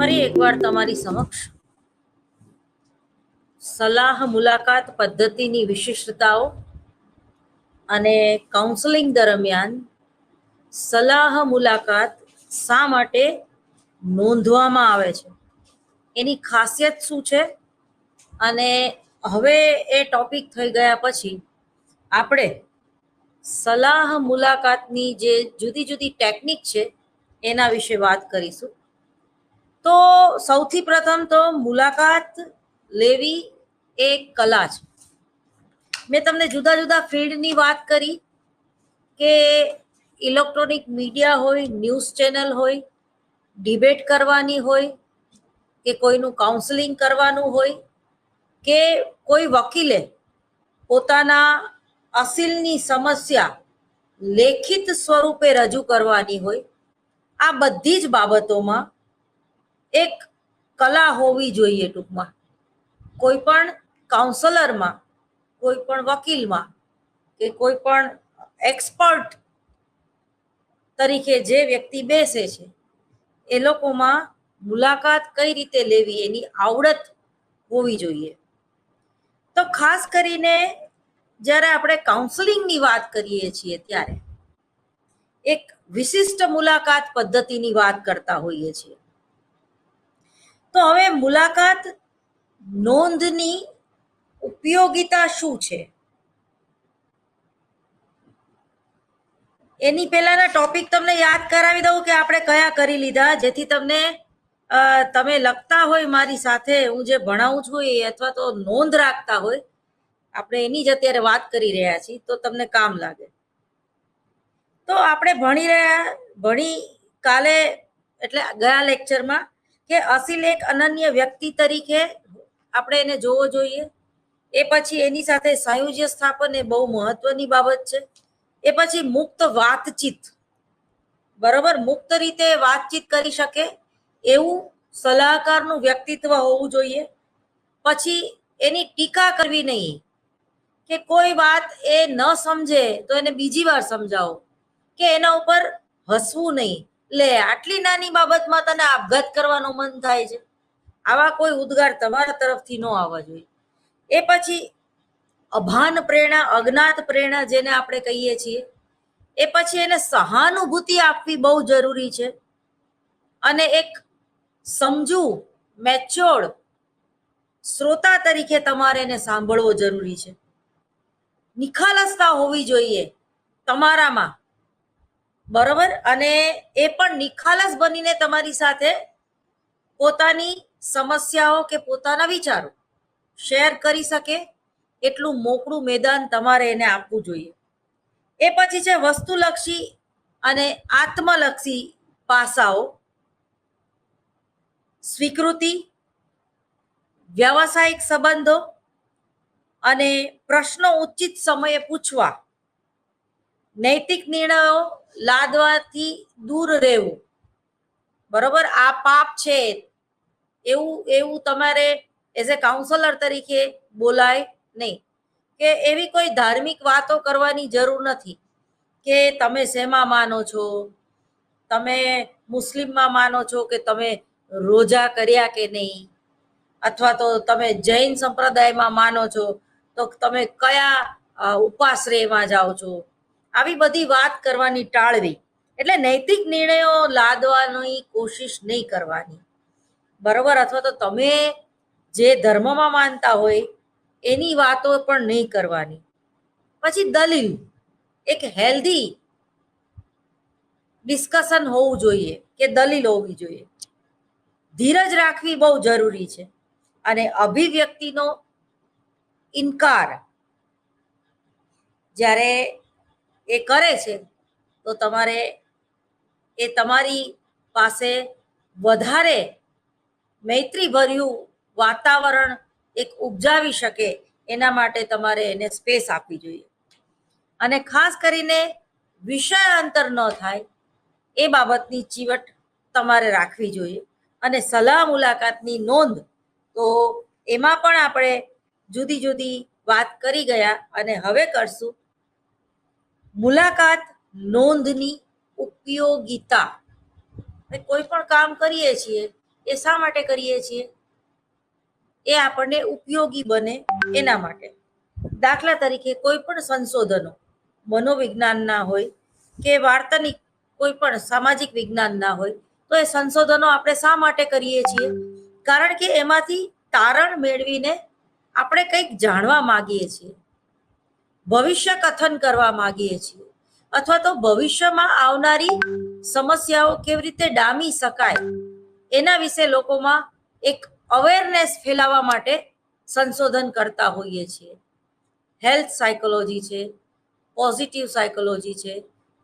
ફરી એકવાર તમારી સમક્ષ સલાહ મુલાકાત પદ્ધતિની વિશિષ્ટતાઓ અને કાઉન્સેલિંગ દરમિયાન સલાહ મુલાકાત શા માટે નોંધવામાં આવે છે, એની ખાસિયત શું છે, અને હવે એ ટોપિક થઈ ગયા પછી આપણે સલાહ મુલાકાતની જે જુદી જુદી ટેકનિક છે એના વિશે વાત કરીશું. તો સૌથી પ્રથમ તો મુલાકાત લેવી એ કલા છે. મેં તમને જુદા જુદા ફિલ્ડની વાત કરી કે ઇલેક્ટ્રોનિક મીડિયા હોય, ન્યૂઝ ચેનલ હોય, ડિબેટ કરવાની હોય, કે કોઈનું કાઉન્સેલિંગ કરવાનું હોય, કે કોઈ વકીલે પોતાના અસીલની સમસ્યા લેખિત સ્વરૂપે રજૂ કરવાની હોય, આ બધી જ બાબતોમાં એક કલા હોવી જોઈએ. ટૂંકમાં કોઈ પણ કાઉન્સલરમાં, કોઈ પણ વકીલમાં, કે કોઈ પણ એક્સપર્ટ તરીકે જે વ્યક્તિ બેસે છે એ લોકોમાં મુલાકાત કઈ રીતે લેવી એની આવડત હોવી જોઈએ. તો ખાસ કરીને જ્યારે આપણે કાઉન્સેલિંગની વાત કરીએ છીએ ત્યારે એક વિશિષ્ટ મુલાકાત પદ્ધતિની વાત કરતા હોઈએ છીએ. તો હવે મુલાકાત નોંધની ઉપયોગિતા શું છે એની પહેલાના ટોપિક તમને યાદ કરાવી દઉં કે આપણે કયા કરી લીધા, જેથી તમને તમે લખતા હોય મારી સાથે હું જે ભણાવું છું એ, અથવા તો નોંધ રાખતા હોય, આપણે એની જ અત્યારે વાત કરી રહ્યા છીએ તો તમને કામ લાગે. તો આપણે ભણી કાલે એટલે ગયા લેક્ચરમાં કે અસીલ એક અનન્ય વ્યક્તિ તરીકે આપણે એને જોવો જોઈએ. એ પછી એની સાથે સાયુજ્ય સ્થાપન એ બહુ મહત્વની બાબત છે. એ પછી મુક્ત વાતચીત, બરોબર, મુક્ત રીતે વાતચીત કરી શકે એવું સલાહકારનું વ્યક્તિત્વ હોવું જોઈએ. પછી એની ટીકા કરવી નહીં, કે કોઈ વાત એ ન સમજે તો એને બીજી વાર સમજાવો, કે એના ઉપર હસવું નહીં, લે આટલી નાની બાબતમાં તને આપઘાત કરવાનું મન થાય છે, આવા કોઈ ઉદ્ગાર તમારા તરફથી ન આવવા જોઈએ. એ પછી અભાન પ્રેરણા, અજ્ઞાત પ્રેરણા જેને આપણે કહીએ છીએ, એ પછી એને સહાનુભૂતિ આપવી બહુ જરૂરી છે. અને એક સમજુ મેચ્યોર્ડ શ્રોતા તરીકે તમારે એને સાંભળવો જરૂરી છે. નિખાલસતા હોવી જોઈએ તમારામાં, બરોબર, અને એ પણ નિખાલસ બનીને તમારી સાથે પોતાની સમસ્યાઓ કે પોતાના વિચારો શેર કરી શકે એટલું મોકળું મેદાન તમારે એને આપવું જોઈએ. એ પછી છે વસ્તુલક્ષી અને આત્મલક્ષી પાસાઓ, સ્વીકૃતિ, વ્યવસાયિક સંબંધો અને પ્રશ્નો ઉચિત સમયે પૂછવા, નૈતિક નિર્ણયો લાદવાથી દૂર રહેવું, બરોબર, આ પાપ છે એવું તમારે એઝ એ કાઉન્સલર તરીકે બોલાય નહીં, કે એવી કોઈ ધાર્મિક વાતો કરવાની જરૂર નથી કે તમે શેમાં માનો છો, તમે મુસ્લિમમાં માનો છો કે તમે રોજા કર્યા કે નહીં, અથવા તો તમે જૈન સંપ્રદાયમાં માનો છો તો તમે કયા ઉપાશ્રયમાં જાઓ છો, આવી બધી વાત કરવાની ટાળવી. એટલે નૈતિક નિર્ણયો લાદવાની કોશિશ નહીં કરવાની, બરોબર, અથવા તો તમે જે ધર્મમાં માનતા હોય એની વાતો પણ નહીં કરવાની. પછી દલીલ, એક હેલ્ધી ડિસ્કશન હોવું જોઈએ, કે દલીલ હોવી જોઈએ. ધીરજ રાખવી બહુ જરૂરી છે. અને અભિવ્યક્તિનો ઇનકાર જ્યારે એ કરે છે તો તમારે એ તમારી પાસે વધારે મૈત્રીભર્યું વાતાવરણ એક ઉપજાવી શકે એના માટે તમારે એને સ્પેસ આપવી જોઈએ. અને ખાસ કરીને વિષય અંતર ન થાય એ બાબતની ચીવટ તમારે રાખવી જોઈએ. અને સલાહ મુલાકાતની નોંધ, તો એમાં પણ આપણે જુદી જુદી વાત કરી ગયા, અને હવે કરશું મુલાકાત નોંધની ઉપયોગિતા. કોઈ પણ કામ કરીએ છીએ એ શા માટે કરીએ છીએ? એ આપણને ઉપયોગી બને એના માટે. દાખલા તરીકે કોઈ પણ સંશોધનો મનોવિજ્ઞાનના હોય કે વાર્તનિક કોઈ પણ સામાજિક વિજ્ઞાનના હોય, તો એ સંશોધનો આપણે શા માટે કરીએ છીએ? કારણ કે એમાંથી તારણ મેળવીને આપણે કંઈક જાણવા માંગીએ છીએ, ભવિષ્ય કથન કરવા માંગીએ છીએ, અથવા તો ભવિષ્યમાં આવનારી સમસ્યાઓ કેવી રીતે ડામી શકાય એના વિશે લોકોમાં એક અવેરનેસ ફેલાવવા માટે સંશોધન કરતા હોઈએ છીએ. હેલ્થ સાયકોલોજી છે, પોઝિટિવ સાયકોલોજી છે,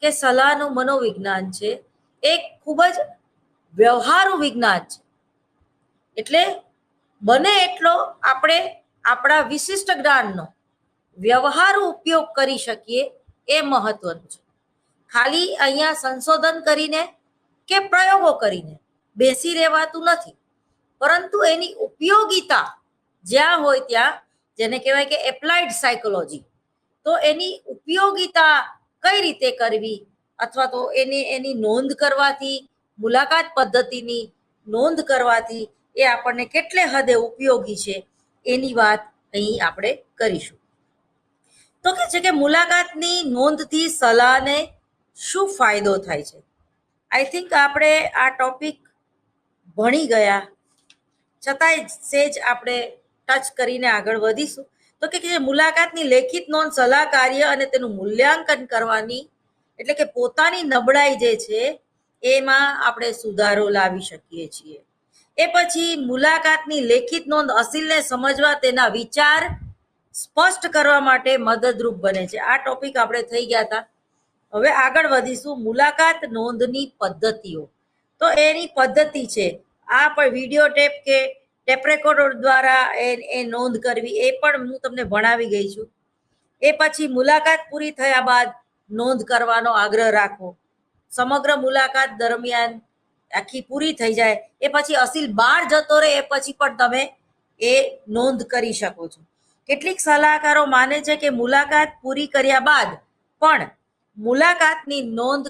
કે સલાહનું મનોવિજ્ઞાન છે, એક ખૂબ જ વ્યવહારુ વિજ્ઞાન છે. એટલે બને એટલો આપણે આપણા વિશિષ્ટ જ્ઞાનનો વ્યવહારુ ઉપયોગ કરી શકીએ એ મહત્વનું છે. ખાલી અહીંયા સંશોધન કરીને કે પ્રયોગો કરીને બેસી રહેવાતું નથી, પરંતુ એની ઉપયોગિતા જ્યાં હોય ત્યાં, જેને કહેવાય કે એપ્લાઇડ સાયકોલોજી, તો એની ઉપયોગિતા કઈ રીતે કરવી, અથવા તો એની નોંધ કરવાથી, મુલાકાત પદ્ધતિની નોંધ કરવાથી એ આપણને કેટલે હદે ઉપયોગી છે એની વાત અહીં આપણે કરીશું. તો કે છે કે મુલાકાતની નોંધથી સલાહને શું ફાયદો થાય છે? આઈ થિંક આપણે આ ટોપિક ભણી ગયા, છતાંય સેજ આપણે ટચ કરીને આગળ વધીશું. તો કે મુલાકાતની લેખિત નોંધ સલાહ કાર્ય અને તેનું મૂલ્યાંકન કરવાની, એટલે કે પોતાની નબળાઈ જે છે એમાં આપણે સુધારો લાવી શકીએ છીએ. એ પછી મુલાકાતની લેખિત નોંધ અસીલને સમજવા, તેના વિચાર સ્પષ્ટ કરવા માટે મદદરૂપ બને છે. આ ટોપિક આપણે થઈ ગયા હતા. હવે આગળ વધીશું. મુલાકાત નોંધની પદ્ધતિઓ. તો એની પદ્ધતિ છે આ પણ વિડીયો ટેપ કે ટેપ રેકોર્ડર દ્વારા એ નોંધ કરવી, એ પણ હું તમને ભણાવી ગઈ છું. એ પછી મુલાકાત પૂરી થયા બાદ નોંધ કરવાનો આગ્રહ રાખવો. સમગ્ર મુલાકાત દરમિયાન આખી પૂરી થઈ જાય એ પછી અસીલ બહાર જતો રહે એ પછી પણ તમે એ નોંધ કરી શકો છો. કેટલીક સલાહકારો માને છે કે મુલાકાત પૂરી કર્યા બાદ પણ મુલાકાતની નોંધ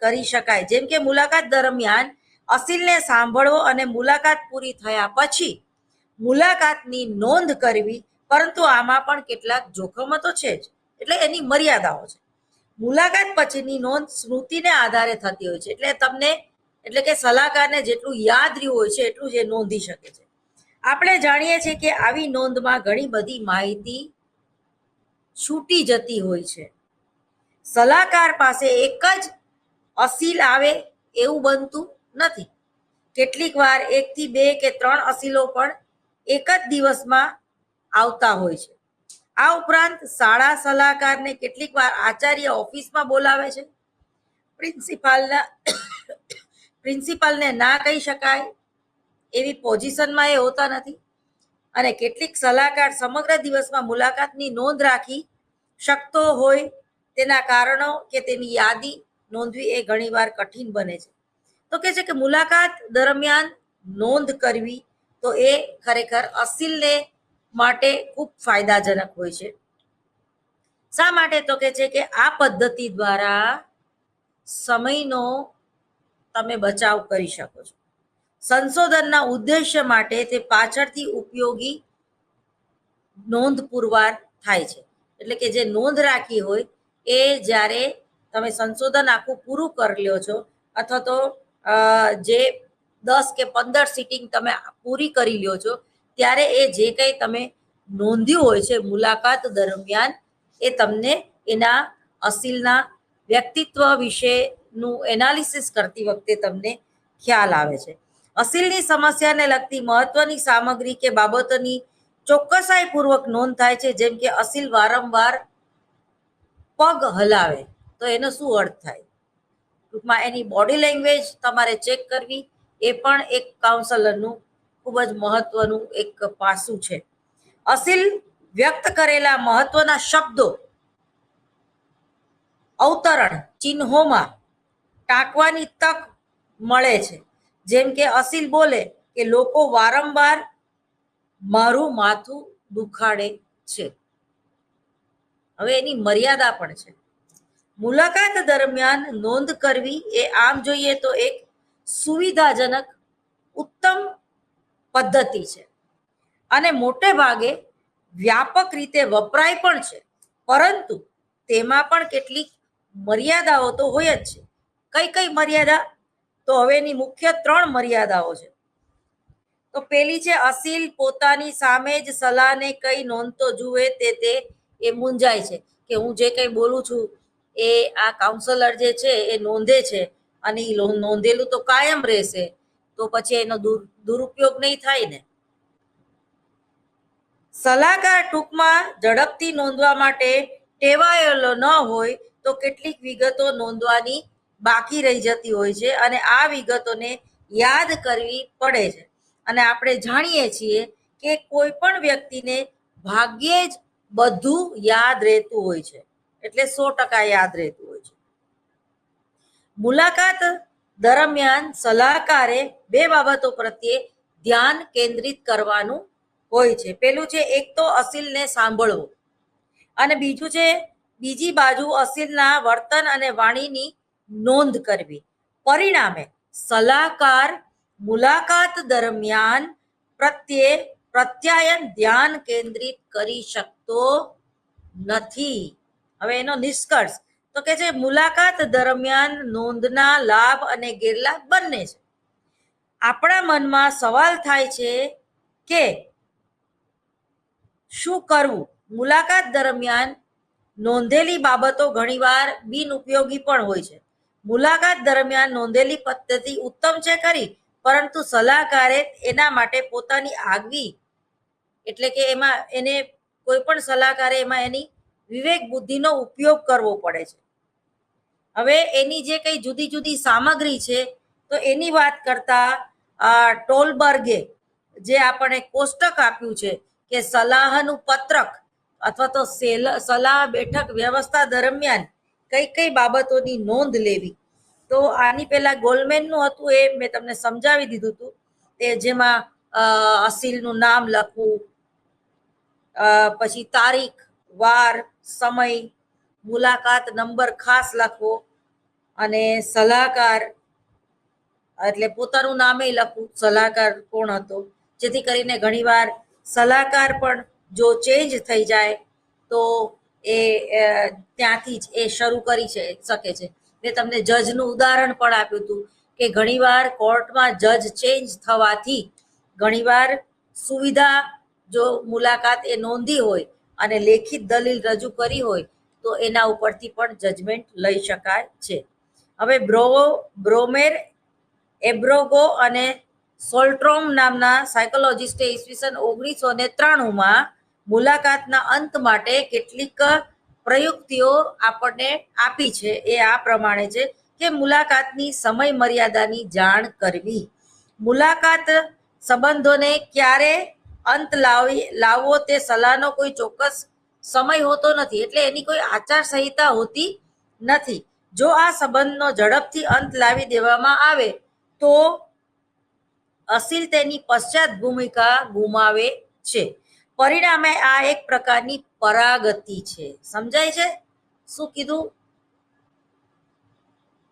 કરી શકાય. જેમ કે મુલાકાત દરમિયાન અસીલને સાંભળવો અને મુલાકાત પૂરી થયા પછી મુલાકાતની નોંધ કરવી, પરંતુ આમાં પણ કેટલાક જોખમો તો છે જ, એટલે એની મર્યાદાઓ છે. મુલાકાત પછીની નોંધ સ્મૃતિને આધારે થતી હોય છે, એટલે તમને, એટલે કે સલાહકારને જેટલું યાદ રહ્યું હોય છે એટલું જ એ નોંધી શકે છે. આપણે જાણીએ છીએ કે આવી નોંધમાં ઘણી બધી માહિતી છૂટી જતી હોય છે. સલાહકાર પાસે એક જ અસીલ આવે એવું બનતું નથી. કેટલીક વાર 1 થી 2 કે 3 અસીલો પણ એક જ દિવસમાં આવતા હોય છે. આ ઉપરાંત શાળા સલાહકારને કેટલીક વાર આચાર્ય ઓફિસમાં બોલાવે છે. પ્રિન્સિપાલને ના કહી શકાય એવી પોઝિશનમાં એ હોતા નથી. અને કેટલીક સલાહકાર સમગ્ર દિવસમાં મુલાકાતની નોંધ રાખી શકતો હોય, તેના કારણો કે તેની યાદી નોંધવી એ ઘણીવાર કઠિન બને છે. તો કે છે કે મુલાકાત દરમિયાન નોંધ કરવી તો એ ખરેખર અસીલને માટે ખૂબ ફાયદાજનક હોય છે. શા માટે? તો કે છે કે આ પદ્ધતિ દ્વારા સમયનો તમે બચાવ કરી શકો છો. સંશોધનના ઉદ્દેશ્ય માટે તે પાછળથી ઉપયોગી નોંધ પુરવાર થાય છે. એટલે કે જે નોંધ રાખી હોય એ જ્યારે તમે સંશોધન આખું પૂરું કરી લ્યો છો, અથવા તો જે 10 કે 15 સિટિંગ તમે પૂરી કરી લ્યો છો, ત્યારે એ જે કંઈ તમે નોંધ્યું હોય છે મુલાકાત દરમિયાન, એ તમને એના અસીલના વ્યક્તિત્વ વિશેનું એનાલિસિસ કરતી વખતે તમને ખ્યાલ આવે છે. અસીલની સમસ્યાને લગતી મહત્વની સામગ્રી કે બાબતોની ચોક્કસાઈપૂર્વક નોંધ થાય છે. જેમ કે અસીલ વારંવાર પગ હલાવે તો એનો શું અર્થ થાય? ટૂંકમાં એની બોડી લેંગ્વેજ તમારે ચેક કરવી, એ પણ એક કાઉન્સલરનું ખૂબ જ મહત્વનું એક પાસું છે. અસીલ વ્યક્ત કરેલા મહત્વના શબ્દો, અવતરણ ચિહ્નોમાં ટાંકવાની તક મળે છે. જેમ કે અસીલ બોલે કે લોકો વારંવાર મારું માથું દુખાડે છે. હવે એની મર્યાદા પણ છે. મુલાકાત દરમિયાન નોંધ કરવી એ આમ જોઈએ તો એક સુવિધાજનક ઉત્તમ પદ્ધતિ છે અને મોટે ભાગે વ્યાપક રીતે વપરાય પણ છે, પરંતુ તેમાં પણ કેટલીક મર્યાદાઓ તો હોય જ છે. કઈ કઈ મર્યાદા? તો હવે એની મુખ્ય 3 મર્યાદાઓ છે. તો પેલી છે અસીલ પોતાની સામે જ સલાહને કઈ નોંધતો જુએ તે એ મૂંઝાય છે કે હું જે કંઈ બોલું છું એ આ કાઉન્સલર જે છે એ નોંધે છે અને એ નોંધેલું તો કાયમ રહેશે, તો પછી એનો દુરુપયોગ નહીં થાય ને. સલાહકાર ટૂંકમાં ઝડપથી નોંધવા માટે ટેવાયેલો ન હોય તો કેટલીક વિગતો નોંધવાની બાકી રહી જતી હોય છે અને આ વિગતોને યાદ કરવી પડે છે. અને આપણે જાણીએ છીએ કે કોઈ પણ વ્યક્તિને ભાગ્યે જ બધું યાદ રહેતું હોય છે, એટલે 100% યાદ રહેતું હોય છે. મુલાકાત દરમિયાન સલાહકારે 2 બાબતો પ્રત્યે ધ્યાન કેન્દ્રિત કરવાનું હોય છે. પેલું છે એક તો અસીલને સાંભળવું અને બીજું છે બીજી બાજુ અસીલના વર્તન અને વાણીની નોંધ કરવી. પરિણામે સલાહકાર મુલાકાત દરમિયાન પ્રત્યાયન ધ્યાન કેન્દ્રિત કરી શકતો નથી. હવે એનો નિષ્કર્ષ તો કે છે મુલાકાત દરમિયાન નોંધના લાભ અને ગેરલાભ બંને છે. આપણા મનમાં સવાલ થાય છે કે શું કરવું? મુલાકાત દરમિયાન નોંધેલી બાબતો ઘણીવાર બિનઉપયોગી પણ હોય છે. મુલાકાત દરમિયાન નોંધેલી પદ્ધતિ ઉત્તમ છે ખરી, પરંતુ સલાહકારે એના માટે પોતાની આગવી એટલે કે એમાં એને કોઈ પણ સલાહકારે એમાં એની વિવેક બુદ્ધિનો ઉપયોગ કરવો પડે છે. હવે એની જે કંઈ જુદી જુદી સામગ્રી છે તો એની વાત કરતા ટોલબર્ગે જે આપણે કોષ્ટક આપ્યું છે કે સલાહનું પત્રક અથવા તો સલાહ બેઠક વ્યવસ્થા દરમિયાન કઈ કઈ બાબતોની નોંધ લેવી, તો આની પહેલા ગોલમેનનું હતું એ મેં તમને સમજાવી દીધું હતું. તે જેમાં અસીલનું નામ લખવું, પછી તારીખ, વાર, સમય, મુલાકાત નંબર ખાસ લખવો અને સલાહકાર એટલે પોતાનું નામે લખવું, સલાહકાર કોણ હતો, જેથી કરીને ઘણીવાર સલાહકાર પણ જો ચેન્જ થઈ જાય તો એ ત્યાંથી જ એ શરૂ કરી શકે છે. મેં તમને જજનું ઉદાહરણ પણ આપ્યું હતું કે ઘણીવાર કોર્ટમાં જજ ચેન્જ થવાથી ઘણીવાર સુવિધા જો મુલાકાત એ નોંધી હોય અને લેખિત દલીલ રજૂ કરી હોય તો એના ઉપરથી પણ જજમેન્ટ લઈ શકાય છે. હવે બ્રોમેર, એબ્રોગો અને સોલ્ટ્રોમ નામના સાયકોલોજિસ્ટે ઈસવીસન 1993માં મુલાકાતના અંત માટે કેટલીક પ્રયુક્તિઓ આપણને આપી છે. એ આ પ્રમાણે છે કે મુલાકાતની સમય મર્યાદાની જાણ કરવી, મુલાકાત સંબંધોને ક્યારે અંત લાવવો તે સલાહનો કોઈ ચોક્કસ સમય હોતો નથી, એટલે એની કોઈ આચારસંહિતા હોતી નથી. જો આ સંબંધનો ઝડપથી અંત લાવી દેવામાં આવે તો અસીલ તેની પશ્ચાત ભૂમિકા ગુમાવે છે. પરિણામે આ એક પ્રકારની પરાગતિ છે. સમજાય છે શું કીધું?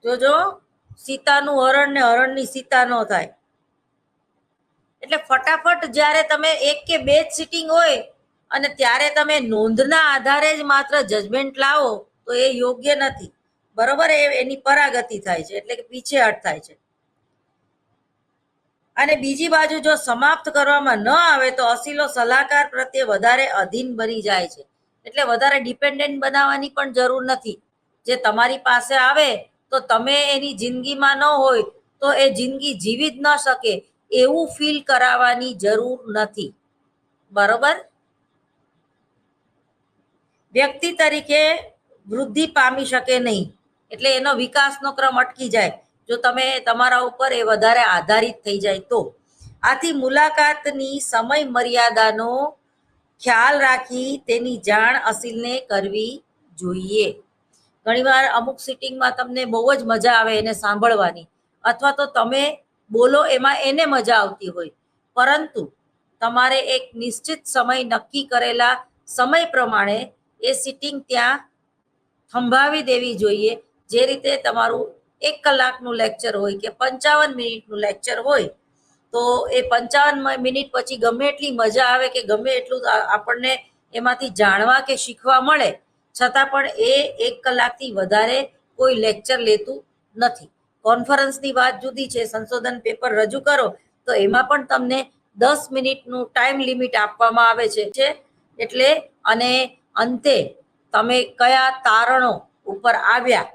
જોજો, સીતાનું હરણ ને હરણની સીતા ન થાય. એટલે ફટાફટ જ્યારે તમે 1 કે 2 જ સિટિંગ હોય અને ત્યારે તમે નોંધના આધારે જ માત્ર જજમેન્ટ લાવો તો એ યોગ્ય નથી, બરોબર? એની પરાગતિ થાય છે, એટલે કે પીછેહટ થાય છે. અને બીજી બાજુ જો સમાપ્ત કરવામાં ન આવે તો અસીલો સલાહકાર પ્રત્યે વધારે અધીન બની જાય છે, એટલે વધારે ડિપેન્ડન્ટ બનાવવાની પણ જરૂર નથી. જે તમારી પાસે આવે તો તમે એની જિંદગીમાં ન હોય તો એ જિંદગી જીવી જ ન શકે એવું ફીલ કરાવવાની જરૂર નથી, બરોબર? વ્યક્તિ તરીકે વૃદ્ધિ પામી શકે નહીં, એટલે એનો વિકાસનો ક્રમ અટકી જાય જો તમે તમારા ઉપર એ વધારે આધારિત થઈ જાય તો. આથી મુલાકાતની સમય મર્યાદાનો ખ્યાલ રાખી તેની જાણ અસીલને કરવી જોઈએ. ઘણીવાર અમુક સિટિંગમાં તમને બહુ જ મજા આવે એને સાંભળવાની, અથવા તો તમે બોલો એમાં એને મજા આવતી હોય, પરંતુ તમારે એક નિશ્ચિત સમય નક્કી કરેલા સમય પ્રમાણે એ સિટિંગ ત્યાં થંભાવી દેવી જોઈએ. જે રીતે તમારું 1 કલાકનું લેક્ચર હોય કે 55 મિનિટનું લેક્ચર હોય તો એ 55 મિનિટ પછી ગમે એટલી મજા આવે કે ગમે એટલું આપણને એમાંથી જાણવા કે શીખવા મળે, છતાં પણ એ 1 કલાકથી વધારે કોઈ લેક્ચર લેતું નથી. કોન્ફરન્સની વાત જુદી છે, સંશોધન પેપર રજૂ કરો તો એમાં પણ તમને 10 મિનિટનું ટાઈમ લિમિટ આપવામાં આવે છે. એટલે અને અંતે તમે કયા તારણો ઉપર આવ્યા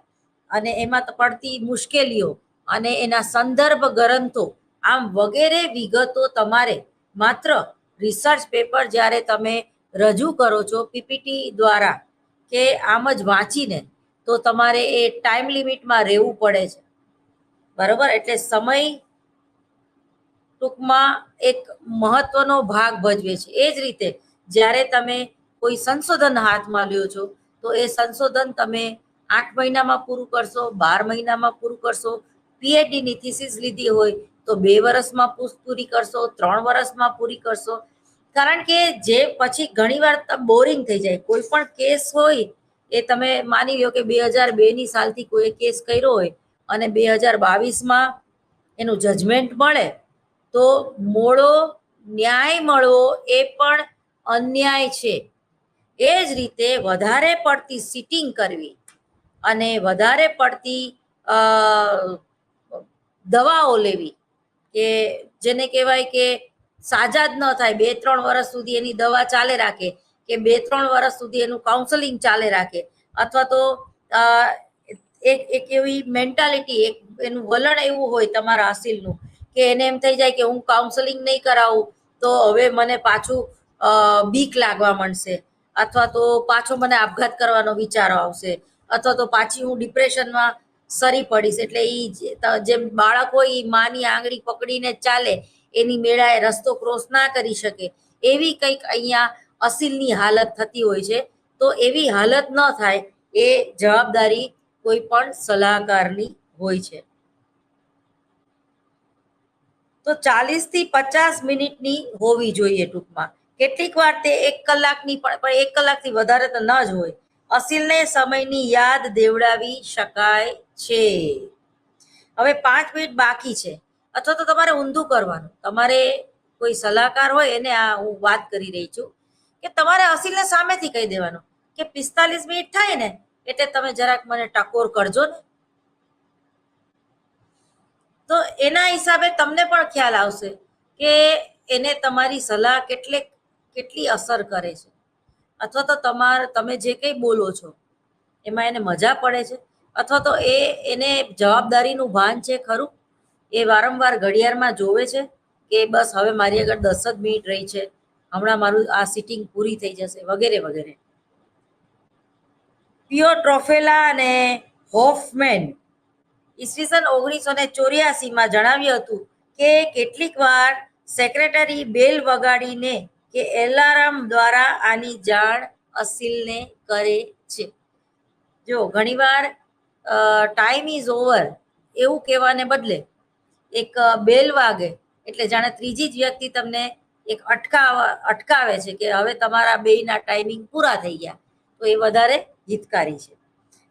અને એમાં પડતી મુશ્કેલીઓ અને એના સંદર્ભ ગ્રંથો આમ વગેરે વિગતો તમારે માત્ર રિસર્ચ પેપર જ્યારે તમે રજૂ કરો છો પીપીટી દ્વારા કે આમ જ વાંચીને, તો તમારે એ ટાઈમ લિમિટમાં રહેવું પડે છે. બરોબર, એટલે સમય ટૂંકમાં એક મહત્વનો ભાગ ભજવે છે. એ જ રીતે જ્યારે તમે કોઈ સંશોધન હાથમાં લ્યો છો તો એ સંશોધન તમે 8 મહિનામાં પૂરું કરશો, 12 મહિનામાં પૂરું કરશો. પીએચડીની થીસીસ લીધી હોય તો 2 વર્ષમાં પૂરી કરશો, 3 વર્ષમાં પૂરી કરશો. કારણ કે જે પછી ઘણીવાર બોરિંગ થઈ જાય. કોઈ પણ કેસ હોય એ તમે માની લો કે 2002ની સાલથી કોઈ કેસ કર્યો હોય અને 2022માં એનું જજમેન્ટ મળે, તો મોડો ન્યાય મળવો એ પણ અન્યાય છે. એ જ રીતે વધારે પડતી સિટિંગ કરવી અને વધારે પડતી દવાઓ લેવી કે જેને કહેવાય કે સાજા જ ન થાય, 2-3 વર્ષ સુધી એની દવા ચાલે રાખે કે 2-3 વર્ષ સુધી એનું કાઉન્સેલિંગ ચાલે રાખે, અથવા તો એક એવી મેન્ટાલિટી, એક એનું વલણ એવું હોય તમારા અસીલનું કે એને એમ થઈ જાય કે હું કાઉન્સેલિંગ નહીં કરાવું તો હવે મને પાછું બીક લાગવા માંડશે, અથવા તો પાછો મને આપઘાત કરવાનો વિચારો આવશે, અથવા તો પાછી હું ડિપ્રેશનમાં સરી પડીશ. એટલે એ જેમ બાળક હોય એ માની આંગળી પકડીને ચાલે, એની મેળાએ રસ્તો ક્રોસ ના કરી શકે, એવી કંઈક અહીંયા અસીલની હાલત થતી હોય છે. તો એવી હાલત ન થાય એ જવાબદારી કોઈ પણ સલાહકારની હોય છે. તો 40 થી 50 મિનિટની હોવી જોઈએ ટૂંકમાં. કેટલીક વાર તે 1 કલાકની પણ 1 કલાકથી વધારે તો ન જ હોય. અસીલને સમયની યાદ દેવડાવી શકાય છે. હવે 5 મિનિટ બાકી છે, અથવા તો તમારે ઊંધું કરવાનું. તમારે કોઈ સલાહકાર હોય એને આ હું વાત કરી રહી છું કે તમારે અસીલને સામેથી કહી દેવાનું કે 45 મિનિટ થાય ને એટલે તમે જરાક મને ટકોર કરજો ને. તો એના હિસાબે તમને પણ ખ્યાલ આવશે કે એને તમારી સલાહ કેટલી અસર કરે છે, અથવા તો તમે જે કંઈ બોલો છો એમાં એને મજા પડે છે, અથવા તો એને જવાબદારીનું ભાન છે ખરું. એ વારંવાર ઘડિયાળમાં જોવે છે કે બસ હવે મારી આગળ 10 જ મિનિટ રહી છે, હમણાં મારું આ સિટિંગ પૂરી થઈ જશે, વગેરે વગેરે. પિયોટ્રોફેલા અને હોફમેન ઈસવીસન 1984માં જણાવ્યું હતું કે કેટલીક વાર સેક્રેટરી બેલ વગાડીને કે એલાર્મ દ્વારા આની જાણ અસીલને કરે છે. જો ઘણીવાર ટાઈમ ઇઝ ઓવર એવું કહેવાને બદલે એક બેલ વાગે એટલે જાણે ત્રીજી જ વ્યક્તિ તમને એક અટકાવે છે કે હવે તમારા બેયના ટાઈમિંગ પૂરા થઈ ગયા, તો એ વધારે હિતકારી છે.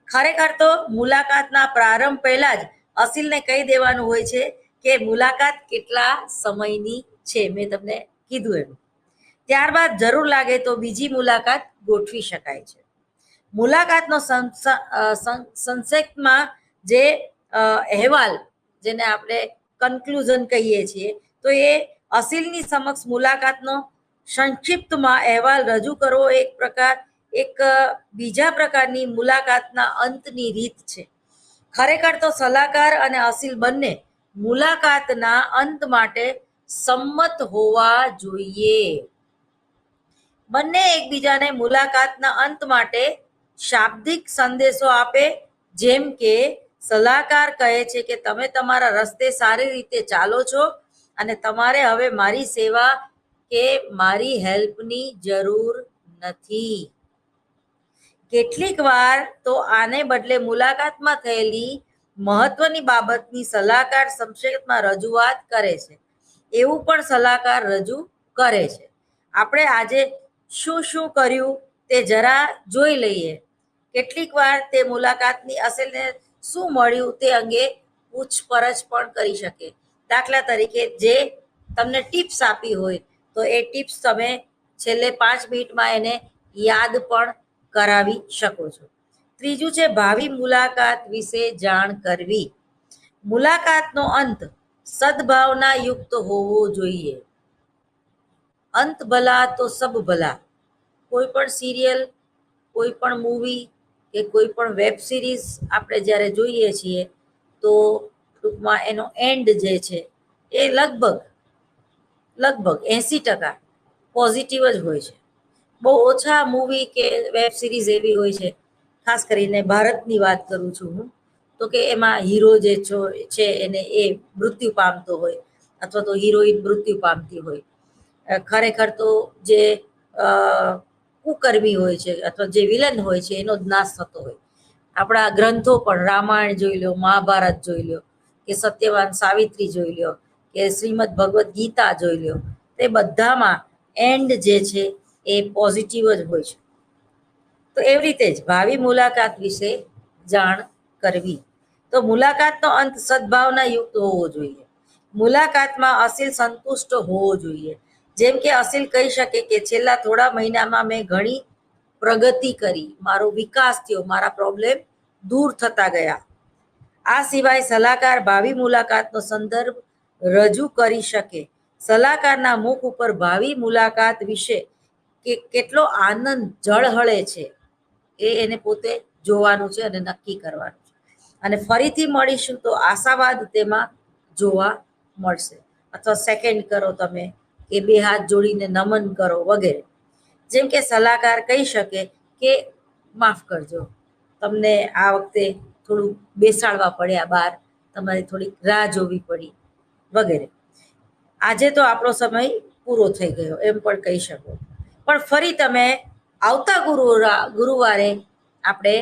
ખરેખર તો મુલાકાતના પ્રારંભ પહેલા જ અસીલને કહી દેવાનું હોય છે કે મુલાકાત કેટલા સમયની છે, મેં તમને કીધું એમ. ત્યારબાદ જરૂર લાગે તો બીજી મુલાકાત ગોઠવી શકાય છે. મુલાકાતનો સંક્ષેપમાં જે અહેવાલ, જેને આપણે કન્ક્લુઝન કહીએ છીએ, તો એ અસીલની સમક્ષ મુલાકાતનો સંક્ષિપ્તમાં અહેવાલ રજૂ કરવો એક બીજા પ્રકારની મુલાકાતના અંતની રીત છે. ખરેખર તો સલાહકાર અને અસીલ બંને મુલાકાતના અંત માટે સંમત હોવા જોઈએ. બંને એકબીજાને મુલાકાતના અંત માટે શાબ્દિક સંદેશો આપે, જેમ કે સલાહકાર કહે છે કે તમે તમારા રસ્તે સારી રીતે ચાલો છો અને તમારે હવે મારી સેવા કે મારી હેલ્પની જરૂર નથી. કેટલીક વાર તો આને બદલે મુલાકાતમાં થયેલી મહત્વની બાબતની સલાહકાર સંક્ષેપમાં રજૂઆત કરે છે. એવું પણ સલાહકાર રજૂ કરે છે. આપણે આજે શું શું કર્યું તે જરા જોઈ લઈએ. કેટલીક વાર તે મુલાકાતની અસલને શું મળ્યું તે અંગે પૂછપરછ પણ કરી શકે. દાખલા તરીકે જે તમને ટિપ્સ આપી હોય તો એ ટિપ્સ તમે છેલ્લે 5 મિનિટમાં એને યાદ પણ કરાવી શકો છો. ત્રીજું છે ભાવિ મુલાકાત વિશે જાણ કરવી. મુલાકાતનો અંત સદભાવના યુક્ત હોવો જોઈએ. અંત ભલા તો સબ ભલા. કોઈ પણ સિરિયલ, કોઈ પણ મૂવી કે કોઈ પણ વેબ સિરીઝ આપણે જ્યારે જોઈએ છીએ તો ટૂંકમાં એનો એન્ડ જે છે એ લગભગ 80% પોઝિટિવ જ હોય છે. બહુ ઓછા મૂવી કે વેબ સિરીઝ એવી હોય છે, ખાસ કરીને ભારતની વાત કરું છું હું, તો કે એમાં હીરો જે છે એને એ મૃત્યુ પામતો હોય અથવા તો હિરોઈન મૃત્યુ પામતી હોય. ખરેખર તો જે કુકર્મી હોય છે અથવા જે વિલન હોય છે એનો જ નાશ થતો હોય. આપણા ગ્રંથો પણ રામાયણ જોઈ લો, મહાભારત જોઈ લો, કે સત્યવાન સાવિત્રી જોઈ લો, કે શ્રીમદ ભગવદ્ ગીતા જોઈ લો, તે બધામાં એન્ડ જે છે એ પોઝિટિવ જ હોય છે. તો એવી રીતે જ ભાવિ મુલાકાત વિશે જાણ કરવી. તો મુલાકાતનો અંત સદભાવના યુક્ત હોવો જોઈએ. મુલાકાતમાં અસીલ સંતુષ્ટ હોવો જોઈએ. જેમ કે અસીલ કહી શકે કે છેલ્લા થોડા મહિનામાં મેં ઘણી પ્રગતિ કરી, મારો વિકાસ થયો, મારા પ્રોબ્લેમ દૂર થતા ગયા. આ સિવાય સલાહકાર ભાવિ મુલાકાતનો સંદર્ભ રજૂ કરી શકે. સલાહકારના મુખ ઉપર ભાવિ મુલાકાત વિશે કે કેટલો આનંદ ઝળહળે છે એ એને પોતે જોવાનું છે અને નક્કી કરવાનું છે. અને ફરીથી મળીશું તો આશાવાદ તેમાં જોવા મળશે. અથવા સેકન્ડ કરો તમે, કે બે હાથ જોડીને નમન કરો વગેરે. જેમ કે સલાહકાર કહી શકે કે માફ કરજો, તમને આ વખતે થોડું બેસાડવા પડ્યા બહાર, તમારે થોડીક રાહ જોવી પડી વગેરે. આજે તો આપણો સમય પૂરો થઈ ગયો એમ પણ કહી શકો. પણ ફરી તમે આવતા ગુરુવારે આપણે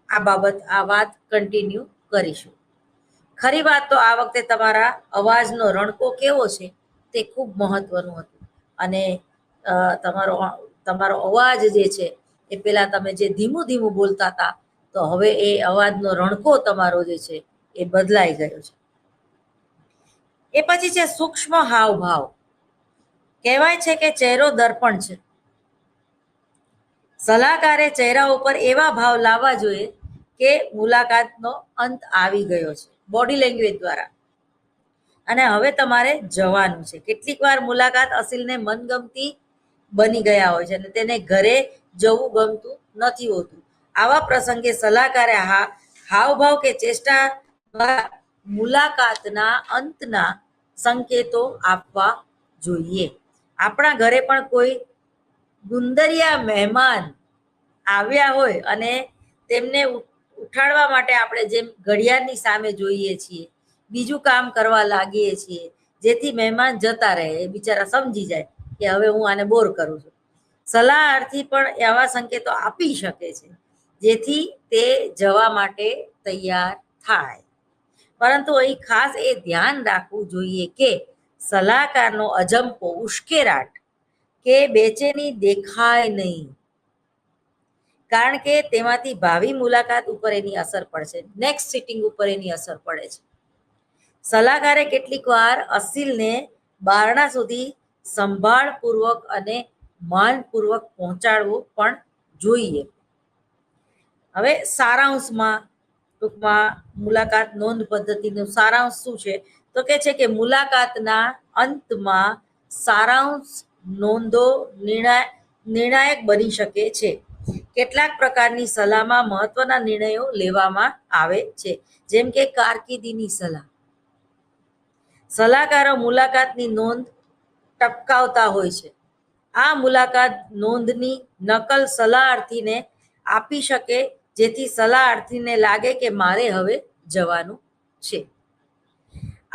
આ વાત કન્ટિન્યુ કરીશું. ખરી વાત તો આ વખતે તમારા અવાજનો રણકો કેવો છે તે ખૂબ મહત્વનું હતું. અને તમારો અવાજ જે છે એ પેલા તમે જે ધીમું ધીમું બોલતા હતા, તો હવે એ અવાજનો રણકો તમારો જે છે એ બદલાઈ ગયો છે. એ પછી છે સૂક્ષ્મ હાવભાવ. કહેવાય છે કે ચહેરો દર્પણ છે. સલાહકારે ચહેરા ઉપર એવા ભાવ લાવવા જોઈએ કે મુલાકાતનો અંત આવી ગયો છે, બોડી લેંગ્વેજ દ્વારા. અને હવે તમારે જવાનું છે. કેટલીક વાર મુલાકાત અસીલને મનગમતી બની ગયા હોય છે અને તેને ઘરે જવું ગમતું નથી હોતું. આવા પ્રસંગે સલાહકારે હાવભાવ કે ચેષ્ટા દ્વારા મુલાકાતના અંતના સંકેતો આપવા જોઈએ. આપણા ઘરે પણ કોઈ ગુંદરિયા મહેમાન આવ્યા હોય અને તેમને ઉઠાડવા માટે આપણે જેમ ઘડિયાળની સામે જોઈએ છીએ, બીજું કામ કરવા લાગીએ છીએ, જેથી મહેમાન જતા રહે, એ બિચારા સમજી જાય કે હવે હું આને બોર કરું છું. સલાહાર્થી પણ એવા સંકેતો આપી શકે છે જેથી તે જવા માટે તૈયાર થાય. પરંતુ અહીં ખાસ એ ધ્યાન રાખવું જોઈએ કે સલાહકારનો અજંપો, ઉશ્કેરાટ કે બેચેની દેખાય નહીં, કારણ કે તેમાંથી ભાવિ મુલાકાત ઉપર એની અસર પડશે, નેક્સ્ટ સિટિંગ ઉપર એની અસર પડે છે. સલાહકારે કેટલીક વાર અસીલને બારણા સુધી સંભાળપૂર્વક અને માનપૂર્વક પહોંચાડવું પણ જોઈએ. હવે સારાંશમાં ટૂંકમાં મુલાકાત નોંધ પદ્ધતિનો સારાંશ શું છે, તો કે છે કે મુલાકાતના અંતમાં સારાંશ નોંધો નિર્ણાયક બની શકે છે. કેટલાક પ્રકારની સલાહમાં મહત્વના નિર્ણયો લેવામાં આવે છે, જેમ કે કારકિર્દીની સલાહ. સલાહકારો મુલાકાતની નોંધ ટપકાવતા હોય છે. આ મુલાકાત નોંધની નકલ સલાહાર્થીને આપી શકે, જેથી સલાહાર્થીને લાગે કે મારે હવે જવાનું છે.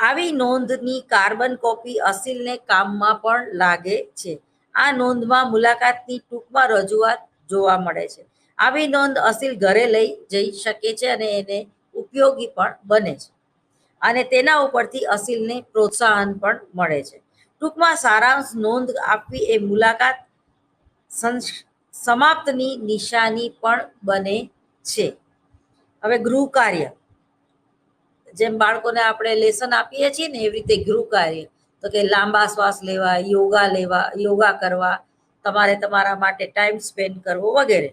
આવી નોંધની કાર્બન કોપી અસીલને કામમાં પણ લાગે છે. આ નોંધમાં મુલાકાતની ટૂંકમાં રજૂઆત જોવા મળે છે. આવી નોંધ અસીલ ઘરે લઈ જઈ શકે છે અને એને ઉપયોગી પણ બને છે. અને તેના ઉપરથી અસીલને પ્રોત્સાહન પણ મળે છે. ટૂંકમાં સારાંશ નોંધ આપવી એ મુલાકાત સમાપ્તની નિશાની પણ બને છે. હવે ગૃહ કાર્ય, જેમ બાળકોને આપણે લેસન આપીએ છીએ ને એવી રીતે ગૃહ કાર્ય, તો કે લાંબા શ્વાસ લેવા, યોગા કરવા, તમારે તમારા માટે ટાઈમ સ્પેન્ડ કરવો વગેરે.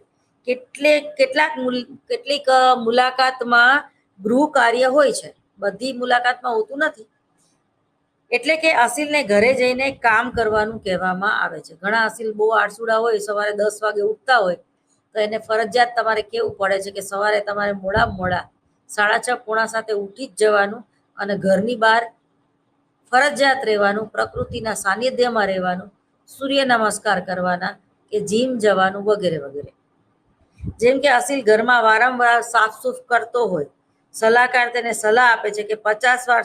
કેટલીક મુલાકાતમાં ગૃહ કાર્ય હોય છે, બધી મુલાકાતમાં હોતું નથી. એટલે કે અસીલને ઘરે જઈને કામ કરવાનું કહેવામાં આવે છે. ઘણા અસીલ બહુ આળસુડા હોય, સવારે 10 વાગે ઉઠતા હોય, તો એને ફરજિયાત તમારે કેવું પડે છે કે સવારે તમારે મોડા 6:30 પોણા 7 ઉઠી જ જવાનું અને ઘરની બહાર ફરજિયાત રહેવાનું, પ્રકૃતિના સાનિધ્યમાં રહેવાનું, સૂર્ય નમસ્કાર કરવાના કે જીમ જવાનું વગેરે વગેરે. જેમ કે અસીલ ઘરમાં વારંવાર સાફસૂફ કરતો હોય, સલાહકાર તેને સલાહ આપે છે કે 50 વાર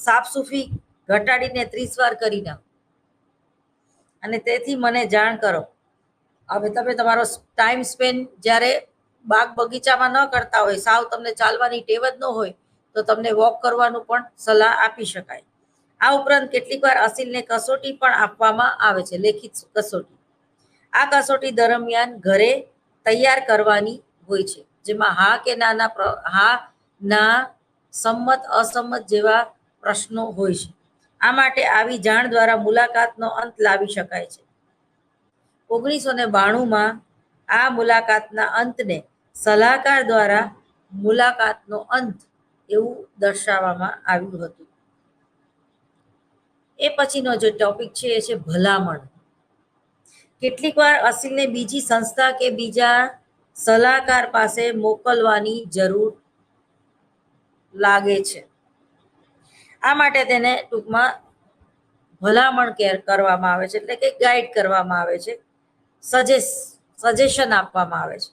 સાફસૂફી ઘટાડીને 30 વાર કરી નાખો અને તેથી મને જાણ કરો. હવે તમે તમારો ટાઈમ સ્પેન્ડ જ્યારે બાગ બગીચામાં ન કરતા હોય, સાવ તમને ચાલવાની ટેવ જ ન હોય, તો તમને વોક કરવાનું પણ સલાહ આપી શકાય. આ ઉપરાંત કેટલીક વાર અસીલને કસોટી પણ આપવામાં આવે છે, લેખિત કસોટી. આ કસોટી દરમિયાન ઘરે તૈયાર કરવાની હોય છે, જેમાં હા કે ના, સંમત અસંમત જેવા પ્રશ્નો હોય છે. આ માટે આવી જાણ દ્વારા મુલાકાતનો અંત લાવી શકાય છે. 1992માં આ મુલાકાતના અંતને સલાહકાર દ્વારા મુલાકાતનો અંત એવું દર્શાવવામાં આવ્યું હતું. એ પછીનો જે ટોપિક છે એ છે ભલામણ. કેટલીક વાર અસીલને બીજી સંસ્થા કે બીજા સલાહકાર પાસે મોકલવાની જરૂર લાગે છે. આ માટે તેને ટૂંકમાં ભલામણ કરવામાં આવે છે, એટલે કે ગાઈડ કરવામાં આવે છે, સજેશન આપવામાં આવે છે.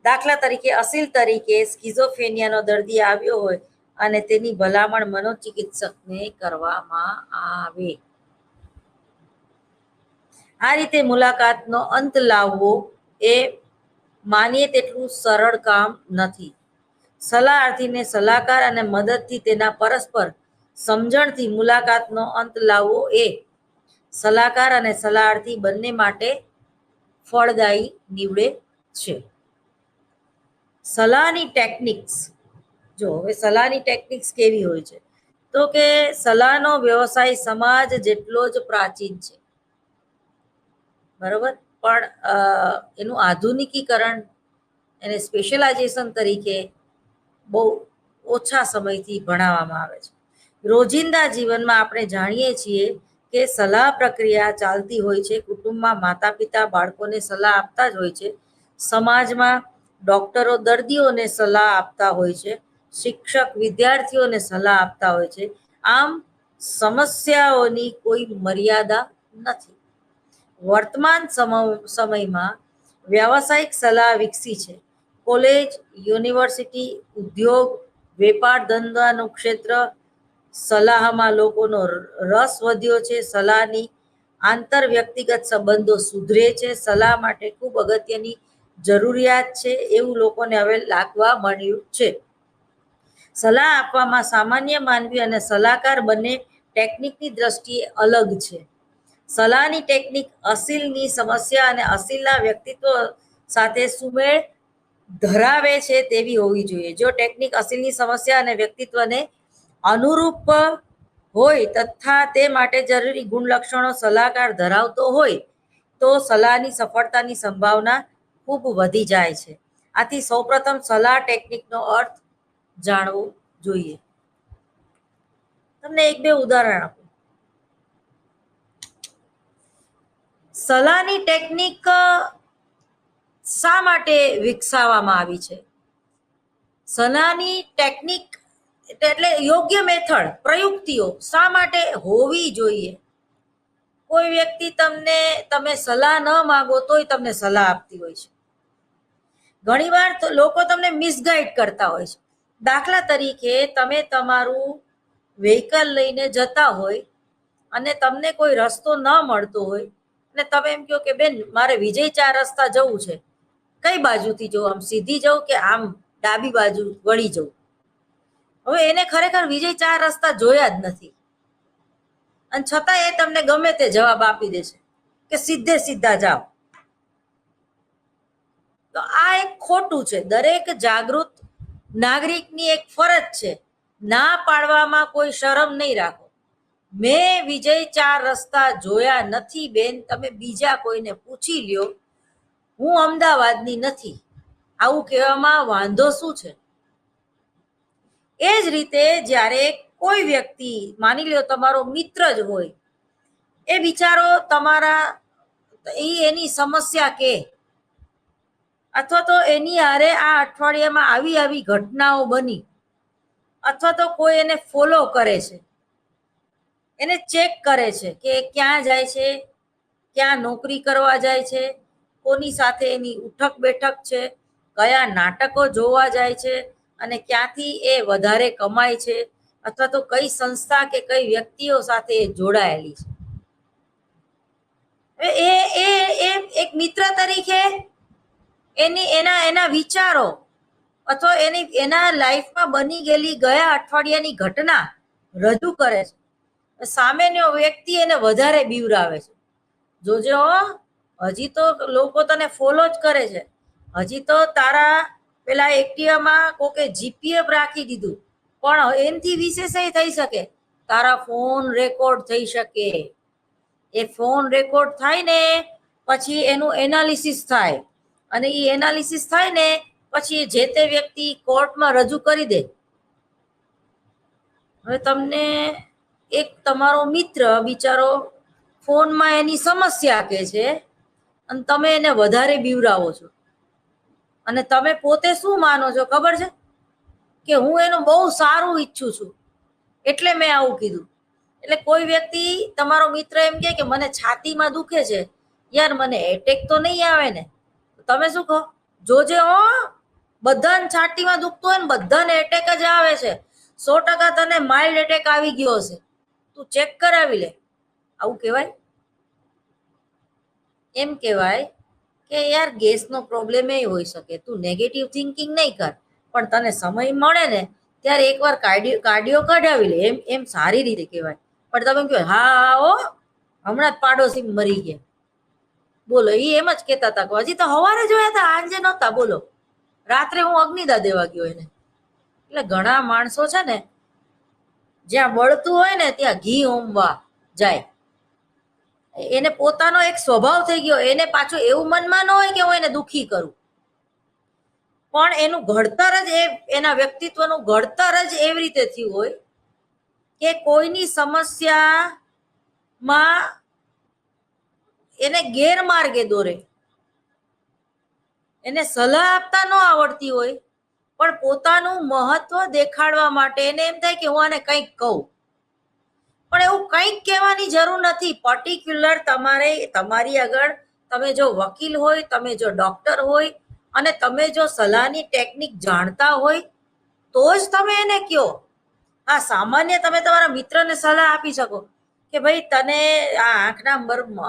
દાખલા તરીકે અસીલ તરીકે સ્કિઝોફ્રેનિયાનો દર્દી આવ્યો હોય અને તેની ભલામણ મનોચિકિત્સકને કરવામાં આવે. આ રીતે મુલાકાતનો અંત લાવવો એ માનીએ તેટલું સરળ કામ નથી. સલાહાર્થીને સલાહકાર અને મદદથી તેના પરસ્પર સમજણથી મુલાકાતનો અંત લાવવો એ સલાહકાર અને સલાહાર્થી બંને માટે ફળદાયી નીવડે છે. સલાહની ટેકનિક્સ. જો હવે સલાહની ટેકનિક્સ કેવી હોય છે, તો કે સલાહનો વ્યવસાય સમાજ જેટલો જ પ્રાચીન છે, બરોબર, પણ એનું આધુનિકીકરણ, એને સ્પેશિયલાઇઝેશન તરીકે બહુ ઓછા સમયથી ભણાવવામાં આવે છે. રોજિંદા જીવનમાં આપણે જાણીએ છીએ કે સલાહ પ્રક્રિયા ચાલતી હોય છે. કુટુંબમાં માતા પિતા બાળકોને સલાહ આપતા જ હોય છે. સમાજમાં ડોક્ટરો દર્દીઓને સલાહ આપતા હોય છે. શિક્ષક વિદ્યાર્થીઓને સલાહ આપતા હોય છે. આમ સમસ્યાઓની કોઈ મર્યાદા નથી. વર્તમાન સમયમાં વ્યાવસાયિક સલાહ વિકસી છે. કોલેજ, યુનિવર્સિટી, ઉદ્યોગ, વેપાર ધંધાનું ક્ષેત્ર, સલાહમાં લોકોનો રસ વધ્યો છે. સલાહની આંતર વ્યક્તિગત સંબંધો સુધરે છે. સલાહ માટે ખૂબ અગત્યની જરૂરિયાત છે એવું લોકોને હવે લાગવા મળ્યું છે. સલાહ આપવામાં સામાન્ય માનવી અને સલાહકાર બંને ટેકનિકની દ્રષ્ટિએ અલગ છે. સલાહની ટેકનિક અસીલની સમસ્યા અને અસીલના વ્યક્તિત્વ સાથે સુમેળ ધરાવે છે તેવી હોવી જોઈએ. જો ટેકનિક અસીલની સમસ્યા અને વ્યક્તિત્વને અનુરૂપ હોય તથા તે માટે જરૂરી ગુણ લક્ષણો સલાહકાર ધરાવતો હોય તો સલાહની સફળતાની સંભાવના ખૂબ વધી જાય છે. આથી સૌપ્રથમ સલાહ ટેકનિકનો અર્થ જાણવો જોઈએ. તમને એક બે ઉદાહરણ આપું. સલાહની ટેકનિક શા માટે વિકસાવવામાં આવી છે? સલાહની ટેકનિક એટલે યોગ્ય મેથડ, પ્રયુક્તિઓ શા માટે હોવી જોઈએ? કોઈ વ્યક્તિ તમે સલાહ ન માંગો તોય તમને સલાહ આપતી હોય છે. ઘણીવાર તો લોકો તમને મિસગાઈડ કરતા હોય છે. દાખલા તરીકે તમે તમારું વ્હીકલ લઈને જતા હોય અને તમને કોઈ રસ્તો ન મળતો હોય અને તમે એમ કહો કે બેન મારે વિજય 4 રસ્તા જવું છે, કઈ બાજુથી જવું, આમ સીધી જવું કે આમ ડાબી બાજુ વળી જવું? હવે એને ખરેખર વિજય 4 રસ્તા જોયા જ નથી અને છતાં એ તમને ગમે તે જવાબ આપી દેશે કે સીધે સીધા જાઓ. તો આ એક ખોટું છે. દરેક જાગૃત નાગરિકની એક ફરજ છે ના પાડવામાં કોઈ શરમ નહીં રાખો. મેં વિજય 4 રસ્તા જોયા નથી બેન, તમે બીજા કોઈને પૂછી લ્યો, હું અમદાવાદની નથી. આવું કહેવામાં વાંધો શું છે? એ જ રીતે જ્યારે કોઈ વ્યક્તિ, માની લ્યો તમારો મિત્ર જ હોય, એ બિચારો તમારા એની સમસ્યા કે, અથવા તો એની હારે આ અઠવાડિયામાં આવી ઘટનાઓ બની, અથવા તો કોઈ એને ફોલો કરે છે, એને ચેક કરે છે કે ક્યાં જાય છે, ક્યાં નોકરી કરવા જાય છે, કોની સાથે એની ઉઠક બેઠક છે, કયા નાટકો જોવા જાય છે, અને ક્યાંથી એ વધારે કમાય છે, અથવા તો કઈ સંસ્થા કે કઈ વ્યક્તિઓ સાથે એ જોડાયેલી છે. એ એ એ એક મિત્ર તરીકે એના વિચારો અથવા એના લાઈફમાં બની ગયેલી ગયા અઠવાડિયાની ઘટના રજૂ કરે છે. સામેનો વ્યક્તિ એને વધારે બીવરાવે છે. જોજે હો, હજી તો લોકો તને ફોલો જ કરે છે, હજી તો તારા પેલા એક્ટિવામાં કોકે જીપીએફ રાખી દીધું, પણ એનથી વિશેષ એ થઈ શકે, તારા ફોન રેકોર્ડ થઈ શકે. એ ફોન રેકોર્ડ થાય ને પછી એનું એનાલિસિસ થાય, અને એ એનાલિસિસ થાય ને પછી જે તે વ્યક્તિ કોર્ટમાં રજૂ કરી દે. હવે તમને એક તમારો મિત્ર બિચારો ફોનમાં એની સમસ્યા કે છે, અને તમે એને વધારે બીવરાવો છો, અને તમે પોતે શું માનો છો ખબર છે? કે હું એનું બહુ સારું ઈચ્છું છું એટલે મેં આવું કીધું. એટલે કોઈ વ્યક્તિ તમારો મિત્ર એમ કે મને છાતીમાં દુખે છે, યાર મને એટેક તો નહીં આવે ને? તમે શું કહો? જોજે હો, બધાને છાતીમાં દુખતું હોય ને બધાને એટેક જ આવે છે. 100% તને માઇલ્ડ એટેક આવી ગયો હશે, તું ચેક કરાવી લે. આવું કહેવાય? એમ કહેવાય કે યાર ગેસનો પ્રોબ્લેમ એ હોઈ શકે, તું નેગેટિવ થિંકિંગ નહીં કર, પણ તને સમય મળે ને ત્યારે એકવાર કાર્ડિયો કઢાવી લે. એમ સારી રીતે કહેવાય. પણ તમે કહો હા ઓ હમણાં જ પાડોશી મરી ગયા, બોલો, એ એમ જ કહેતા હતા કે હજી તો સવારે જોયા હતા, આજે નહોતા. બોલો, રાત્રે હું અગ્નિદા દેવા ગયો એને. એટલે ઘણા માણસો છે ને, જ્યાં બળતું હોય ને ત્યાં ઘી હોમવા જાય. એને પોતાનો એક સ્વભાવ થઈ ગયો, એને પાછું એવું મનમાં ન હોય કે હું એને દુખી કરું, પણ એનું ઘડતર જ એના વ્યક્તિત્વનું ઘડતર જ એવી રીતે થયું હોય કે કોઈની સમસ્યામાં એને ગેરમાર્ગે દોરે. એને સલાહ આપતા ન આવડતી હોય, પણ પોતાનું મહત્વ દેખાડવા માટે એને એમ થાય કે હું આને કંઈક કહું. પણ એવું કંઈક કહેવાની જરૂર નથી. પર્ટિક્યુલર તમારે તમારી આગળ તમે જો વકીલ હોય, તમે જો ડોક્ટર હોય, અને તમે જો સલાહની ટેકનિક જાણતા હોય તો જ તમે એને કહો. હા, સામાન્ય તમે તમારા મિત્રને સલાહ આપી શકો કે ભાઈ તને આ આંખના